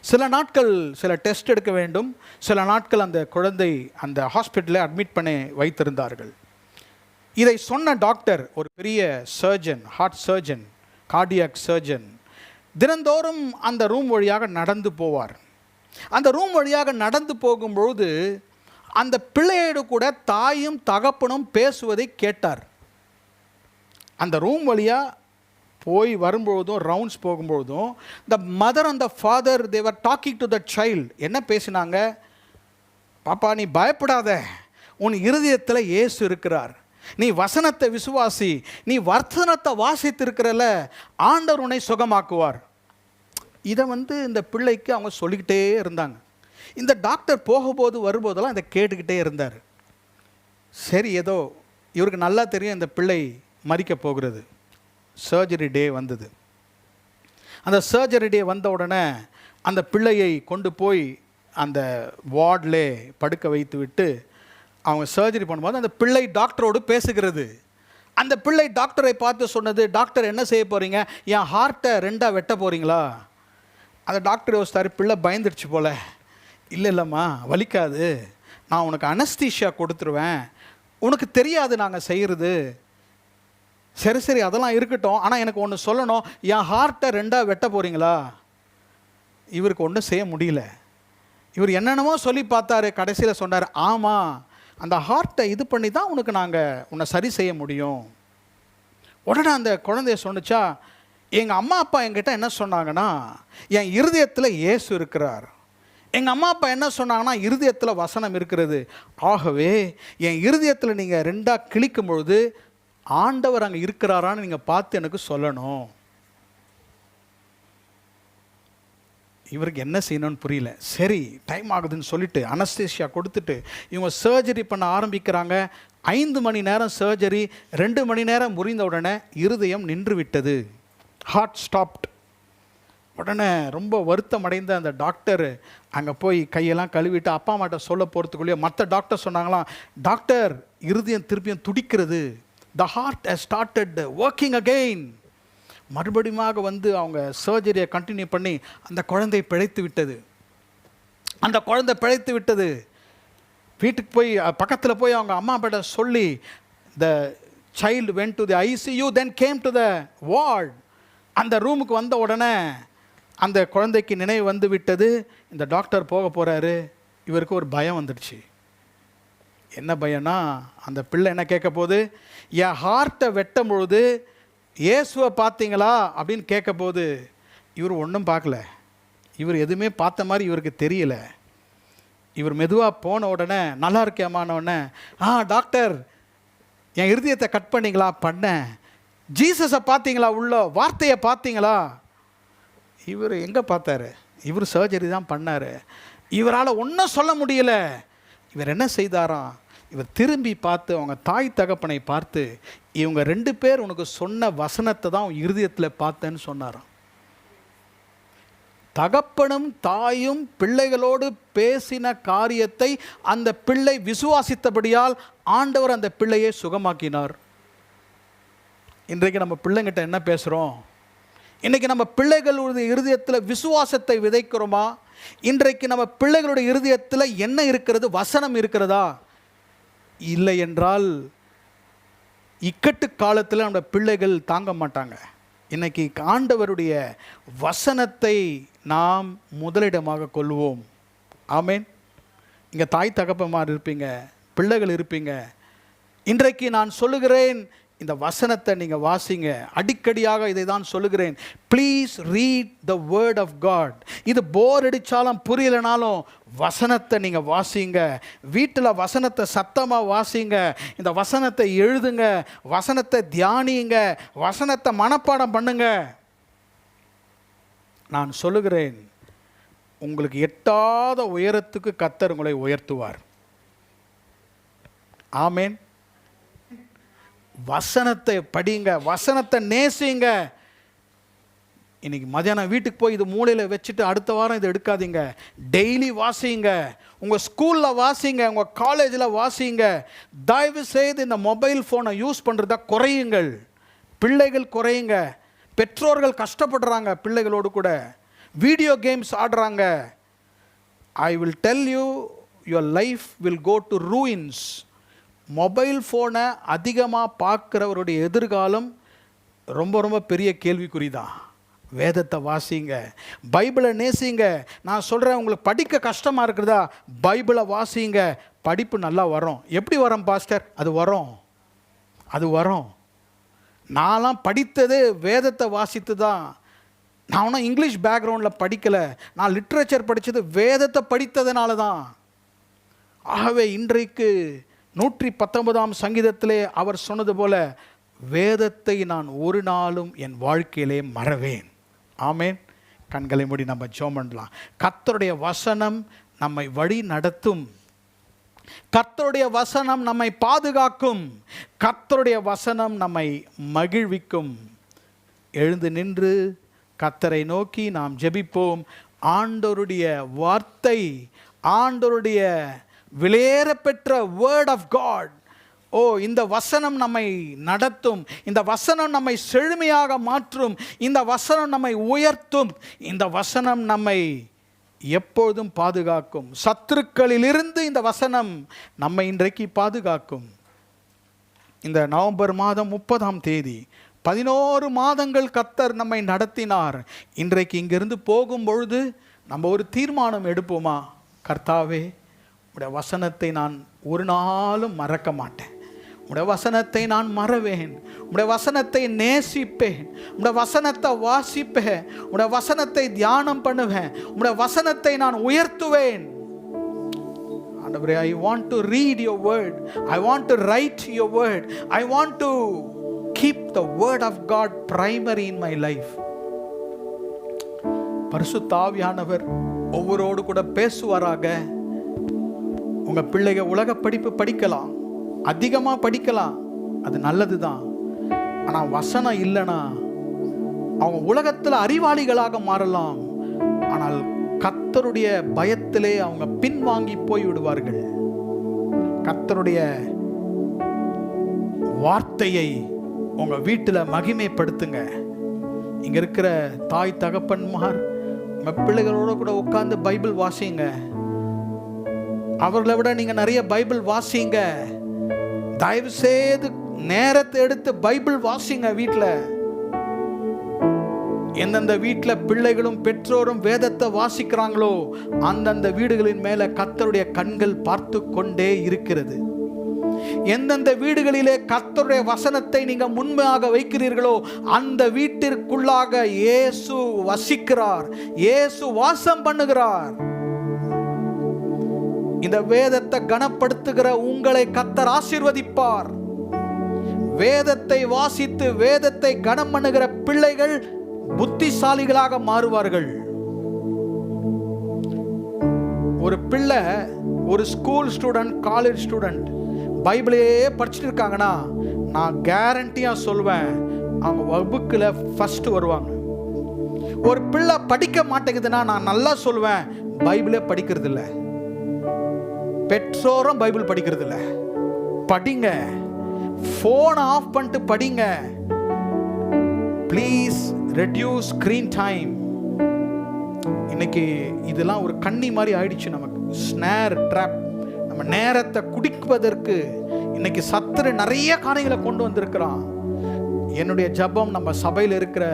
சில நாட்கள் சில டெஸ்ட் எடுக்க வேண்டும். சில நாட்கள் அந்த குழந்தை அந்த ஹாஸ்பிட்டலில் அட்மிட் பண்ணி வைத்திருந்தார்கள். இதை சொன்ன டாக்டர் ஒரு பெரிய surgeon, heart surgeon, cardiac surgeon, தினந்தோறும் அந்த ரூம் வழியாக நடந்து போவார். அந்த ரூம் வழியாக நடந்து போகும்பொழுது அந்த பிள்ளையோடு கூட தாயும் தகப்பனும் பேசுவதை கேட்டார். அந்த ரூம் வழியாக போய் வரும்பொழுதும், ரவுண்ட்ஸ் போகும்பொழுதும், the mother and the father they were talking to the child. என்ன பேசினாங்க? பாப்பா, நீ பயப்படாத, உன் இருதயத்தில் இயேசு இருக்கிறார், நீ வசனத்தை விசுவாசி, நீ வசனத்தை வாசித்திருக்கிறல, ஆண்டவர் உன்னை சுகமாக்குவார். இதை இந்த பிள்ளைக்கு அவங்க சொல்லிக்கிட்டே இருந்தாங்க. இந்த டாக்டர் போகும்போது வரும்போதெல்லாம் இதை கேட்டுக்கிட்டே இருந்தார். சரி, ஏதோ இவருக்கு நல்லா தெரியும் இந்த பிள்ளை மரிக்க போகிறது. சர்ஜரி டே வந்தது. அந்த சர்ஜரி டே வந்த உடனே அந்த பிள்ளையை கொண்டு போய் அந்த வார்டில் படுக்க வைத்து விட்டு அவங்க சர்ஜரி பண்ணும்போது அந்த பிள்ளை டாக்டரோடு பேசுகிறது. அந்த பிள்ளை டாக்டரை பார்த்து சொன்னது, டாக்டர் என்ன செய்ய போகிறீங்க, என் ஹார்ட்டை 2ஆக வெட்ட போகிறீங்களா? அந்த டாக்டர் யோசித்தார், பிள்ளை பயந்துடுச்சு போல. இல்லைம்மா, வலிக்காது, நான் உனக்கு அனஸ்தீஷியா கொடுத்துருவேன், உனக்கு தெரியாது நாங்கள் செய்கிறது. சரி அதெல்லாம் இருக்கட்டும், ஆனால் எனக்கு ஒன்று சொல்லணும், என் ஹார்ட்டை 2ஆக வெட்ட போகிறீங்களா? இவருக்கு ஒன்றும் செய்ய முடியல. இவர் என்னென்னமோ சொல்லி பார்த்தாரு. கடைசியில் சொன்னார், ஆமாம், அந்த ஹார்ட்டை இது பண்ணி தான் உன்னை சரி செய்ய முடியும். உடனே அந்த குழந்தைய சொன்னிச்சா, எங்கள் அம்மா அப்பா என்கிட்ட என்ன சொன்னாங்கன்னா, என் இருதயத்தில் இயேசு இருக்கிறார். எங்கள் அம்மா அப்பா என்ன சொன்னாங்கன்னா, இருதயத்தில் வசனம் இருக்கிறது. ஆகவே என் இருதயத்தில் நீங்கள் 2ஆக கிழிக்கும் பொழுது ஆண்டவர் அங்கே இருக்கிறாரான்னு நீங்கள் பார்த்து எனக்கு சொல்லணும். இவருக்கு என்ன செய்யணும்னு புரியல. சரி, டைம் ஆகுதுன்னு சொல்லிட்டு அனஸ்தீசியா கொடுத்துட்டு இவங்க சர்ஜரி பண்ண ஆரம்பிக்கிறாங்க. 5 மணி நேரம் சர்ஜரி. 2 மணி நேரம் முடிந்த உடனே இருதயம் நின்று விட்டது. Heart stopped. உடனே ரொம்ப வருத்தம் அடைந்த அந்த டாக்டர் அங்கே போய் கையெல்லாம் கழுவிட்டு அப்பா அம்மாட்ட சொல்ல போகிறதுக்குள்ளேயே மற்ற டாக்டர் சொன்னாங்களாம், டாக்டர், இருதயம் திருப்பியும் துடிக்கிறது, the heart has started working again. மறுபடியும் அவங்க சர்ஜரியை கண்டினியூ பண்ணி அந்த குழந்தை பிழைத்து விட்டது. அந்த குழந்தை பிழைத்து விட்டது. வீட்டுக்கு போய் பக்கத்தில் போய் அவங்க அம்மா அப்பாட்ட சொல்லி, the child went to the ICU then came to the ward. அந்த ரூமுக்கு வந்த உடனே அந்த குழந்தைக்கு நினைவு வந்து விட்டது. இந்த டாக்டர் போக போகிறாரு. இவருக்கு ஒரு பயம் வந்துடுச்சு. என்ன பயம்னா, அந்த பிள்ளை என்ன கேட்க போகுது, என் ஹார்ட்டை வெட்டும் பொழுது இயேசுவை பார்த்தீங்களா அப்படின்னு கேட்க போது, இவர் ஒன்றும் பார்க்கல. இவர் எதுவுமே பார்த்த மாதிரி இவருக்கு தெரியல. இவர் மெதுவாக போன உடனே, நல்லா இருக்கேமான உடனே, டாக்டர், என் இருதயத்தை கட் பண்ணிங்களா? பண்ணேன். ஜீசஸை பார்த்தீங்களா? உள்ள வார்த்தையை பார்த்தீங்களா? இவர் எங்கே பார்த்தாரு? இவர் சர்ஜரி தான் பண்ணார். இவரால் ஒன்றும் சொல்ல முடியல. இவர் என்ன செய்தாராம், இவர் திரும்பி பார்த்து அவங்க தாய் தகப்பனை பார்த்து, இவங்க 2 பேர் உனக்கு சொன்ன வசனத்தை தான் உன் இருதயத்தில் பார்த்தேன்னு சொன்னாராம். தகப்பனும் தாயும் பிள்ளைகளோடு பேசின காரியத்தை அந்த பிள்ளை விசுவாசித்தபடியால் ஆண்டவர் அந்த பிள்ளையை சுகமாக்கினார். இன்றைக்கு நம்ம பிள்ளைங்கிட்ட என்ன பேசுகிறோம்? இன்றைக்கி நம்ம பிள்ளைகளுடைய இருதயத்தில் விசுவாசத்தை விதைக்கிறோமா? இன்றைக்கு நம்ம பிள்ளைகளுடைய இருதயத்தில் என்ன இருக்கிறது? வசனம் இருக்கிறதா? இல்லை என்றால் இக்கட்டு காலத்தில் நம்ம பிள்ளைகள் தாங்க மாட்டாங்க. இன்றைக்கி ஆண்டவருடைய வசனத்தை நாம் முதலிடமாக கொள்வோம். ஆமேன். இங்கே தாய் தகப்பமார் இருப்பீங்க, பிள்ளைகள் இருப்பீங்க. இன்றைக்கு நான் சொல்லுகிறேன், இந்த வசனத்தை நீங்கள் வாசிங்க. அடிக்கடியாக இதை தான் சொல்லுகிறேன். Please read the word of God. இது போர் அடித்தாலும் புரியலைனாலும் வசனத்தை நீங்கள் வாசிங்க. வீட்டில் வசனத்தை சத்தமாக வாசிங்க. இந்த வசனத்தை எழுதுங்க, வசனத்தை தியானியுங்க, வசனத்தை மனப்பாடம் பண்ணுங்க. நான் சொல்லுகிறேன், உங்களுக்கு எட்டாத உயரத்துக்கு கர்த்தர் உங்களை உயர்த்துவார். ஆமேன். வசனத்தை படிங்க, வசனத்தை நேசிங்க. இன்னைக்கு மதியானம் வீட்டுக்கு போய் இது மூலையில் வச்சுட்டு அடுத்த வாரம் இதை எடுக்காதீங்க. டெய்லி வாசிங்க. உங்கள் ஸ்கூலில் வாசிங்க, உங்கள் காலேஜில் வாசிங்க. தயவு செய்து இந்த மொபைல் ஃபோனை யூஸ் பண்ணுறதா குறையுங்கள். பிள்ளைகள் குறையுங்க. பெற்றோர்கள் கஷ்டப்படுறாங்க பிள்ளைகளோடு கூட. வீடியோ கேம்ஸ் ஆடுறாங்க. I will tell you, your life will go to ruins. Mobile ஃபோனை அதிகமாக பார்க்குறவருடைய எதிர்காலம் ரொம்ப ரொம்ப பெரிய கேள்விக்குறி தான். வேதத்தை வாசிங்க, பைபிளை நேசிங்க. நான் சொல்கிறேன், உங்களுக்கு படிக்க கஷ்டமாக இருக்கிறதா, பைபிளை வாசிங்க, படிப்பு நல்லா வரும். எப்படி வரும் பாஸ்டர்? அது வரும். நான்லாம் படித்தது வேதத்தை வாசித்து தான். நான் ஒன்றும் இங்கிலீஷ் பேக்ரவுண்டில் படிக்கலை, நான் லிட்ரேச்சர் படித்தது வேதத்தை படித்ததுனால தான். ஆகவே இன்றைக்கு 119ஆம் சங்கீதத்திலே அவர் சொன்னது போல, வேதத்தை நான் ஒரு நாளும் என் வாழ்க்கையிலே மறவேன். ஆமேன். கண்களை மூடி நம்ம ஜெபம் பண்ணலாம். கர்த்தருடைய வசனம் நம்மை வழி நடத்தும். கர்த்தருடைய வசனம் நம்மை பாதுகாக்கும். கர்த்தருடைய வசனம் நம்மை மகிழ்விக்கும். எழுந்து நின்று கர்த்தரை நோக்கி நாம் ஜெபிப்போம். ஆண்டவருடைய வார்த்தை, ஆண்டவருடைய விலையேற பெற்ற வேர்ட் ஆஃப் காட், இந்த வசனம் நம்மை நடத்தும். இந்த வசனம் நம்மை செழுமையாக மாற்றும். இந்த வசனம் நம்மை உயர்த்தும். இந்த வசனம் நம்மை எப்பொழுதும் பாதுகாக்கும். சத்துருக்களிலிருந்து இந்த வசனம் நம்மை இன்றைக்கு பாதுகாக்கும். இந்த நவம்பர் மாதம் 30ஆம் தேதி 11 மாதங்கள் கர்த்தர் நம்மை நடத்தினார். இன்றைக்கு இங்கிருந்து போகும் பொழுது நம்ம ஒரு தீர்மானம் எடுப்போமா? கர்த்தாவே, உடைய வசனத்தை நான் ஒரு நாளும் மறக்க மாட்டேன். உடைய வசனத்தை நான் மறவேன். உடைய வசனத்தை நேசிப்பேன். உடைய வசனத்தை வாசிப்பேன். உடைய வசனத்தை தியானம் பண்ணுவேன். உடைய வசனத்தை நான் உயர்த்துவேன். ஆண்டவரே, I want to read your word. I want to write your word. I want to keep the word of God primary in my life. பரிசுத்த ஆவியானவர் ஒவ்வொருவரோடு கூட பேசுவாராக. உங்க பிள்ளைங்க உலக படிப்பு படிக்கலாம், அதிகமாக படிக்கலாம், அது நல்லது தான். ஆனால் வசனம் இல்லைன்னா அவங்க உலகத்தில் அறிவாளிகளாக மாறலாம், ஆனால் கர்த்தருடைய பயத்திலே அவங்க பின்வாங்கி போய் விடுவார்கள். கர்த்தருடைய வார்த்தையை உங்க வீட்டில் மகிமைப்படுத்துங்க. இங்க இருக்கிற தாய் தகப்பன்மார் உங்க பிள்ளைகளோட கூட உட்கார்ந்து பைபிள் வாசிங்க. அவர்களை விட நீங்க நிறைய பைபிள் வாசிங்க. தயவு செய்து நேரத்தை எடுத்து பைபிள் வாசிங்க. வீட்டில் எந்தெந்த வீட்டில் பிள்ளைகளும் பெற்றோரும் வேதத்தை வாசிக்கிறாங்களோ அந்தந்த வீடுகளின் மேல கர்த்தருடைய கண்கள் பார்த்து கொண்டே இருக்கிறது. எந்தெந்த வீடுகளிலே கர்த்தருடைய வசனத்தை நீங்க முன்பாக வைக்கிறீர்களோ அந்த வீட்டிற்குள்ளாக இயேசு வசிக்கிறார், இயேசு வாசம் பண்ணுகிறார். இந்த வேதத்தை கனப்படுத்துகிற உங்களை கர்த்தர் ஆசீர்வதிப்பார். வேதத்தை வாசித்து வேதத்தை கனம் பண்ணுகிற பிள்ளைகள் புத்திசாலிகளாக மாறுவார்கள். ஒரு பிள்ளை, ஒரு ஸ்கூல் ஸ்டூடெண்ட், காலேஜ் ஸ்டூடெண்ட் பைபிளையே படிச்சுட்டு இருக்காங்கன்னா நான் கேரண்டியா சொல்வேன் அவங்க வகுப்புல ஃபர்ஸ்ட் வருவாங்க. ஒரு பிள்ளை படிக்க மாட்டேங்குதுன்னா நான் நல்லா சொல்வேன் பைபிளே படிக்கிறது இல்லை, பெற்றோரும் பைபிள் படிக்கிறது இல்லை. படிங்க, போன் ஆஃப் பண்ணிட்டு படிங்க. Please reduce screen time. இன்னைக்கு இதெல்லாம் ஒரு கண்ணி மாதிரி ஆயிடுச்சு நமக்கு, ஸ்னேர் ட்ராப். நம்ம நேரத்தை குடிப்பதற்கு இன்னைக்கு சத்துரு நிறைய காரியங்களை கொண்டு வந்திருக்கிறான். என்னுடைய ஜெபம் நம்ம சபையில் இருக்கிற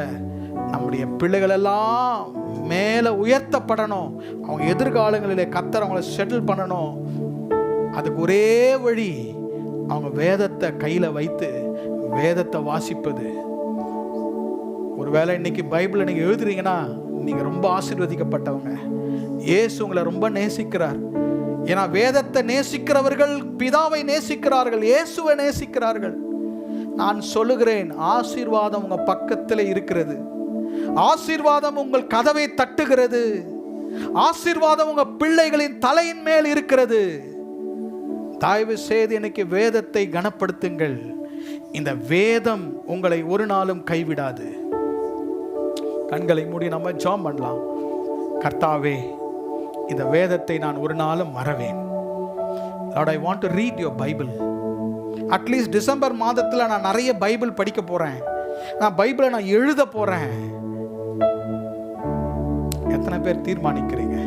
நம்முடைய பிள்ளைகள் எல்லாம் மேலே உயர்த்தப்படணும். அவங்க எதிர்காலங்களிலே கர்த்தர் அவங்கள செட்டில் பண்ணணும். அதுக்கு ஒரே வழி அவங்க வேதத்தை கையில் வைத்து வேதத்தை வாசிப்பது. ஒருவேளை இன்னைக்கு பைபிளை நீங்கள் எழுதுறீங்கன்னா நீங்கள் ரொம்ப ஆசீர்வதிக்கப்பட்டவங்க. இயேசு உங்களை ரொம்ப நேசிக்கிறார். ஏன்னா வேதத்தை நேசிக்கிறவர்கள் பிதாவை நேசிக்கிறார்கள், இயேசுவை நேசிக்கிறார்கள். நான் சொல்லுகிறேன், ஆசீர்வாதம் உங்க பக்கத்தில் இருக்கிறது. ஆசீர்வாதம் உங்கள் கதவை தட்டுகிறது. ஆசீர்வாதம் உங்க பிள்ளைகளின் தலையின் மேல் இருக்கிறது. தயவு செய்து இன்னைக்கு வேதத்தை கனப்படுத்துங்கள். இந்த வேதம் உங்களை ஒரு நாளும் கைவிடாது. கண்களை மூடி நம்ம ஜெபம் பண்ணலாம். கர்த்தாவே, இந்த வேதத்தை நான் ஒரு நாளும் மறவேன். Lord, I want to read your Bible. At least December மாதத்தில் நான் நிறைய பைபிள் படிக்க போறேன். நான் பைபிளை நான் எழுத போறேன். எத்தனை பேர் தீர்மானிக்கிறீங்க?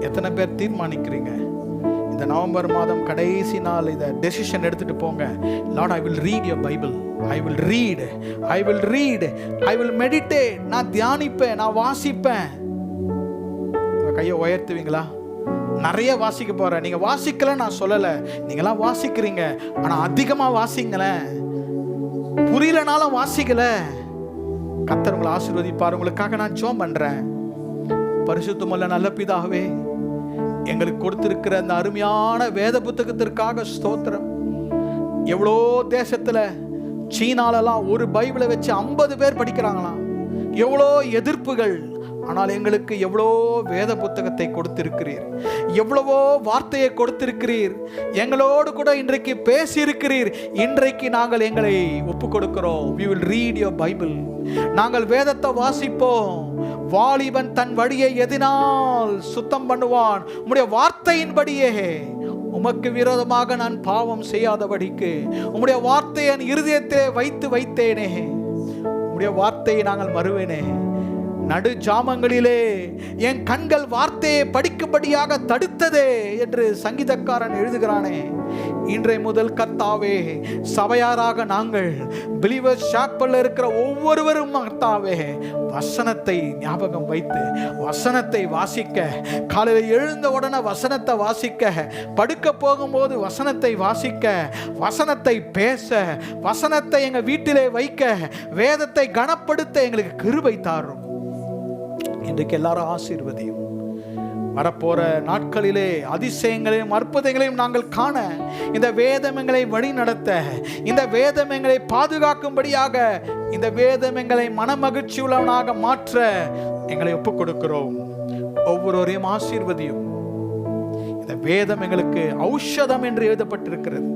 எத்தனை பேர் தீர்மானிக்கிறீங்க? இந்த நவம்பர் மாதம் கடைசி நாள் இதை டெசிஷன் எடுத்துட்டு போங்க. Lord, I will read your Bible. I will read. I will read. I will meditate. நான் தியானிப்பேன், நான் வாசிப்பேன். கையை உயர்த்துவீங்களா? நிறைய வாசிக்க போறேன். நீங்க வாசிக்கல நான் சொல்லல, நீங்களாம் வாசிக்கிறீங்க, ஆனா அதிகமா வாசிங்களேன். புரியலனாலும் வாசிக்கல. கர்த்தர் உங்களை ஆசீர்வதிப்பார். உங்களுக்காக நான் ஜெபம் பண்றேன். பரிசுத்தமுள்ள நல்ல பிதாவே, எங்களுக்கு கொடுத்திருக்கிற அந்த அருமையான வேத புத்தகத்திற்காக ஸ்தோத்திரம். எவ்வளோ தேசத்துல, சீனாலெல்லாம் ஒரு பைபிளை வச்சு 50 பேர் படிக்கிறாங்களாம். எவ்வளோ எதிர்ப்புகள். ஆனால் எங்களுக்கு எவ்வளோ வேத புத்தகத்தை கொடுத்திருக்கிறீர், எவ்வளவோ வார்த்தையை கொடுத்திருக்கிறீர், எங்களோடு கூட இன்றைக்கு பேசியிருக்கிறீர். இன்றைக்கு நாங்கள் எங்களை ஒப்பு கொடுக்கிறோம். we will read your Bible. நாங்கள் வேதத்தை வாசிப்போம். வாலிபன் தன் வழியை எதினால் சுத்தம் பண்ணுவான், உம்முடைய வார்த்தையின்படியே. உமக்கு விரோதமாக நான் பாவம் செய்யாதபடிக்கு உம்முடைய வார்த்தையை என் இருதயத்தை வைத்தேனே. உம்முடைய வார்த்தையை நாங்கள் மறுவேனே. நடு ஜாமங்களிலே என் கண்கள் வார்த்தையை படிக்கும்படியாக தடுத்ததே என்று சங்கீதக்காரன் எழுதுகிறானே. இன்றைய முதல் கர்த்தாவே, சபையாராக நாங்கள் பிலீவர்ஸ் சாப்பல்ல இருக்கிற ஒவ்வொருவரும் கர்த்தாவே, வசனத்தை ஞாபகம் வைத்து வசனத்தை வாசிக்க, காலையில் எழுந்த உடனே வசனத்தை வாசிக்க, படுக்க போகும்போது வசனத்தை வாசிக்க, வசனத்தை பேச, வசனத்தை எங்க வீட்டிலே வைக்க, வேதத்தை கனப்படுத்த எங்களுக்கு கிருபை தாரும். இன்றைக்கு எல்லாரும் ஆசீர்வதியும். வரப்போற நாட்களிலே அதிசயங்களையும் அற்புதங்களையும் நாங்கள் காண, இந்த வேதம் எங்களை வழி நடத்த, இந்த வேதம் எங்களை பாதுகாக்கும்படியாக, இந்த வேதம் எங்களை மனமகிழ்ச்சி உள்ளவனாக மாற்ற எங்களை ஒப்புக் கொடுக்கிறோம். ஒவ்வொருவரையும் ஆசீர்வதியும். இந்த வேதம் எங்களுக்கு ஔஷதம் என்று எழுதப்பட்டிருக்கிறது.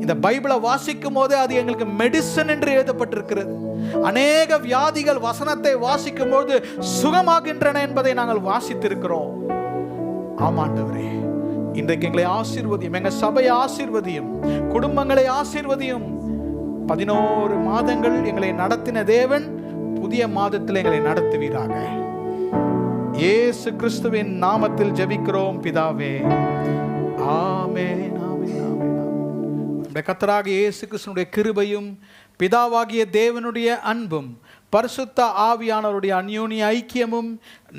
இந்த பைபிளை வாசிக்கும் போதே அது எங்களுக்கு மெடிசன் என்று எழுதப்பட்டிருக்கிறது. அநேக வியாதிகள் வசனத்தை வாசிக்கும் போது சுகமாகின்றன என்பதை நாங்கள் வாசித்திருக்கிறோம். ஆமாண்டவரே, இன்றைக்கு எங்களை ஆசீர்வதியும், எங்க சபையை ஆசீர்வதியும், குடும்பங்களை ஆசீர்வதியும். 11 மாதங்கள் எங்களை நடத்தின தேவன் புதிய மாதத்தில் எங்களை நடத்துவீராக. இயேசு கிறிஸ்துவின் நாமத்தில் ஜெபிக்கிறோம் பிதாவே, ஆமென். கர்த்தராகிய இயேசு கிறிஸ்துவினுடைய கிருபையும், பிதாவாகிய தேவனுடைய அன்பும், பரிசுத்த ஆவியானவருடைய அந்யோன்ய ஐக்கியமும்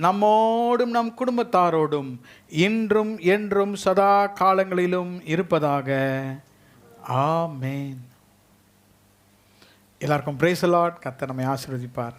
நம்மோடும் நம் குடும்பத்தாரோடும் இன்றும் என்றும் சதா காலங்களிலும் இருப்பதாக. ஆமென். எல்லாருக்கும் பிரைஸ் தி லார்ட். கர்த்தர் நம்மை ஆசீர்வதிப்பார்.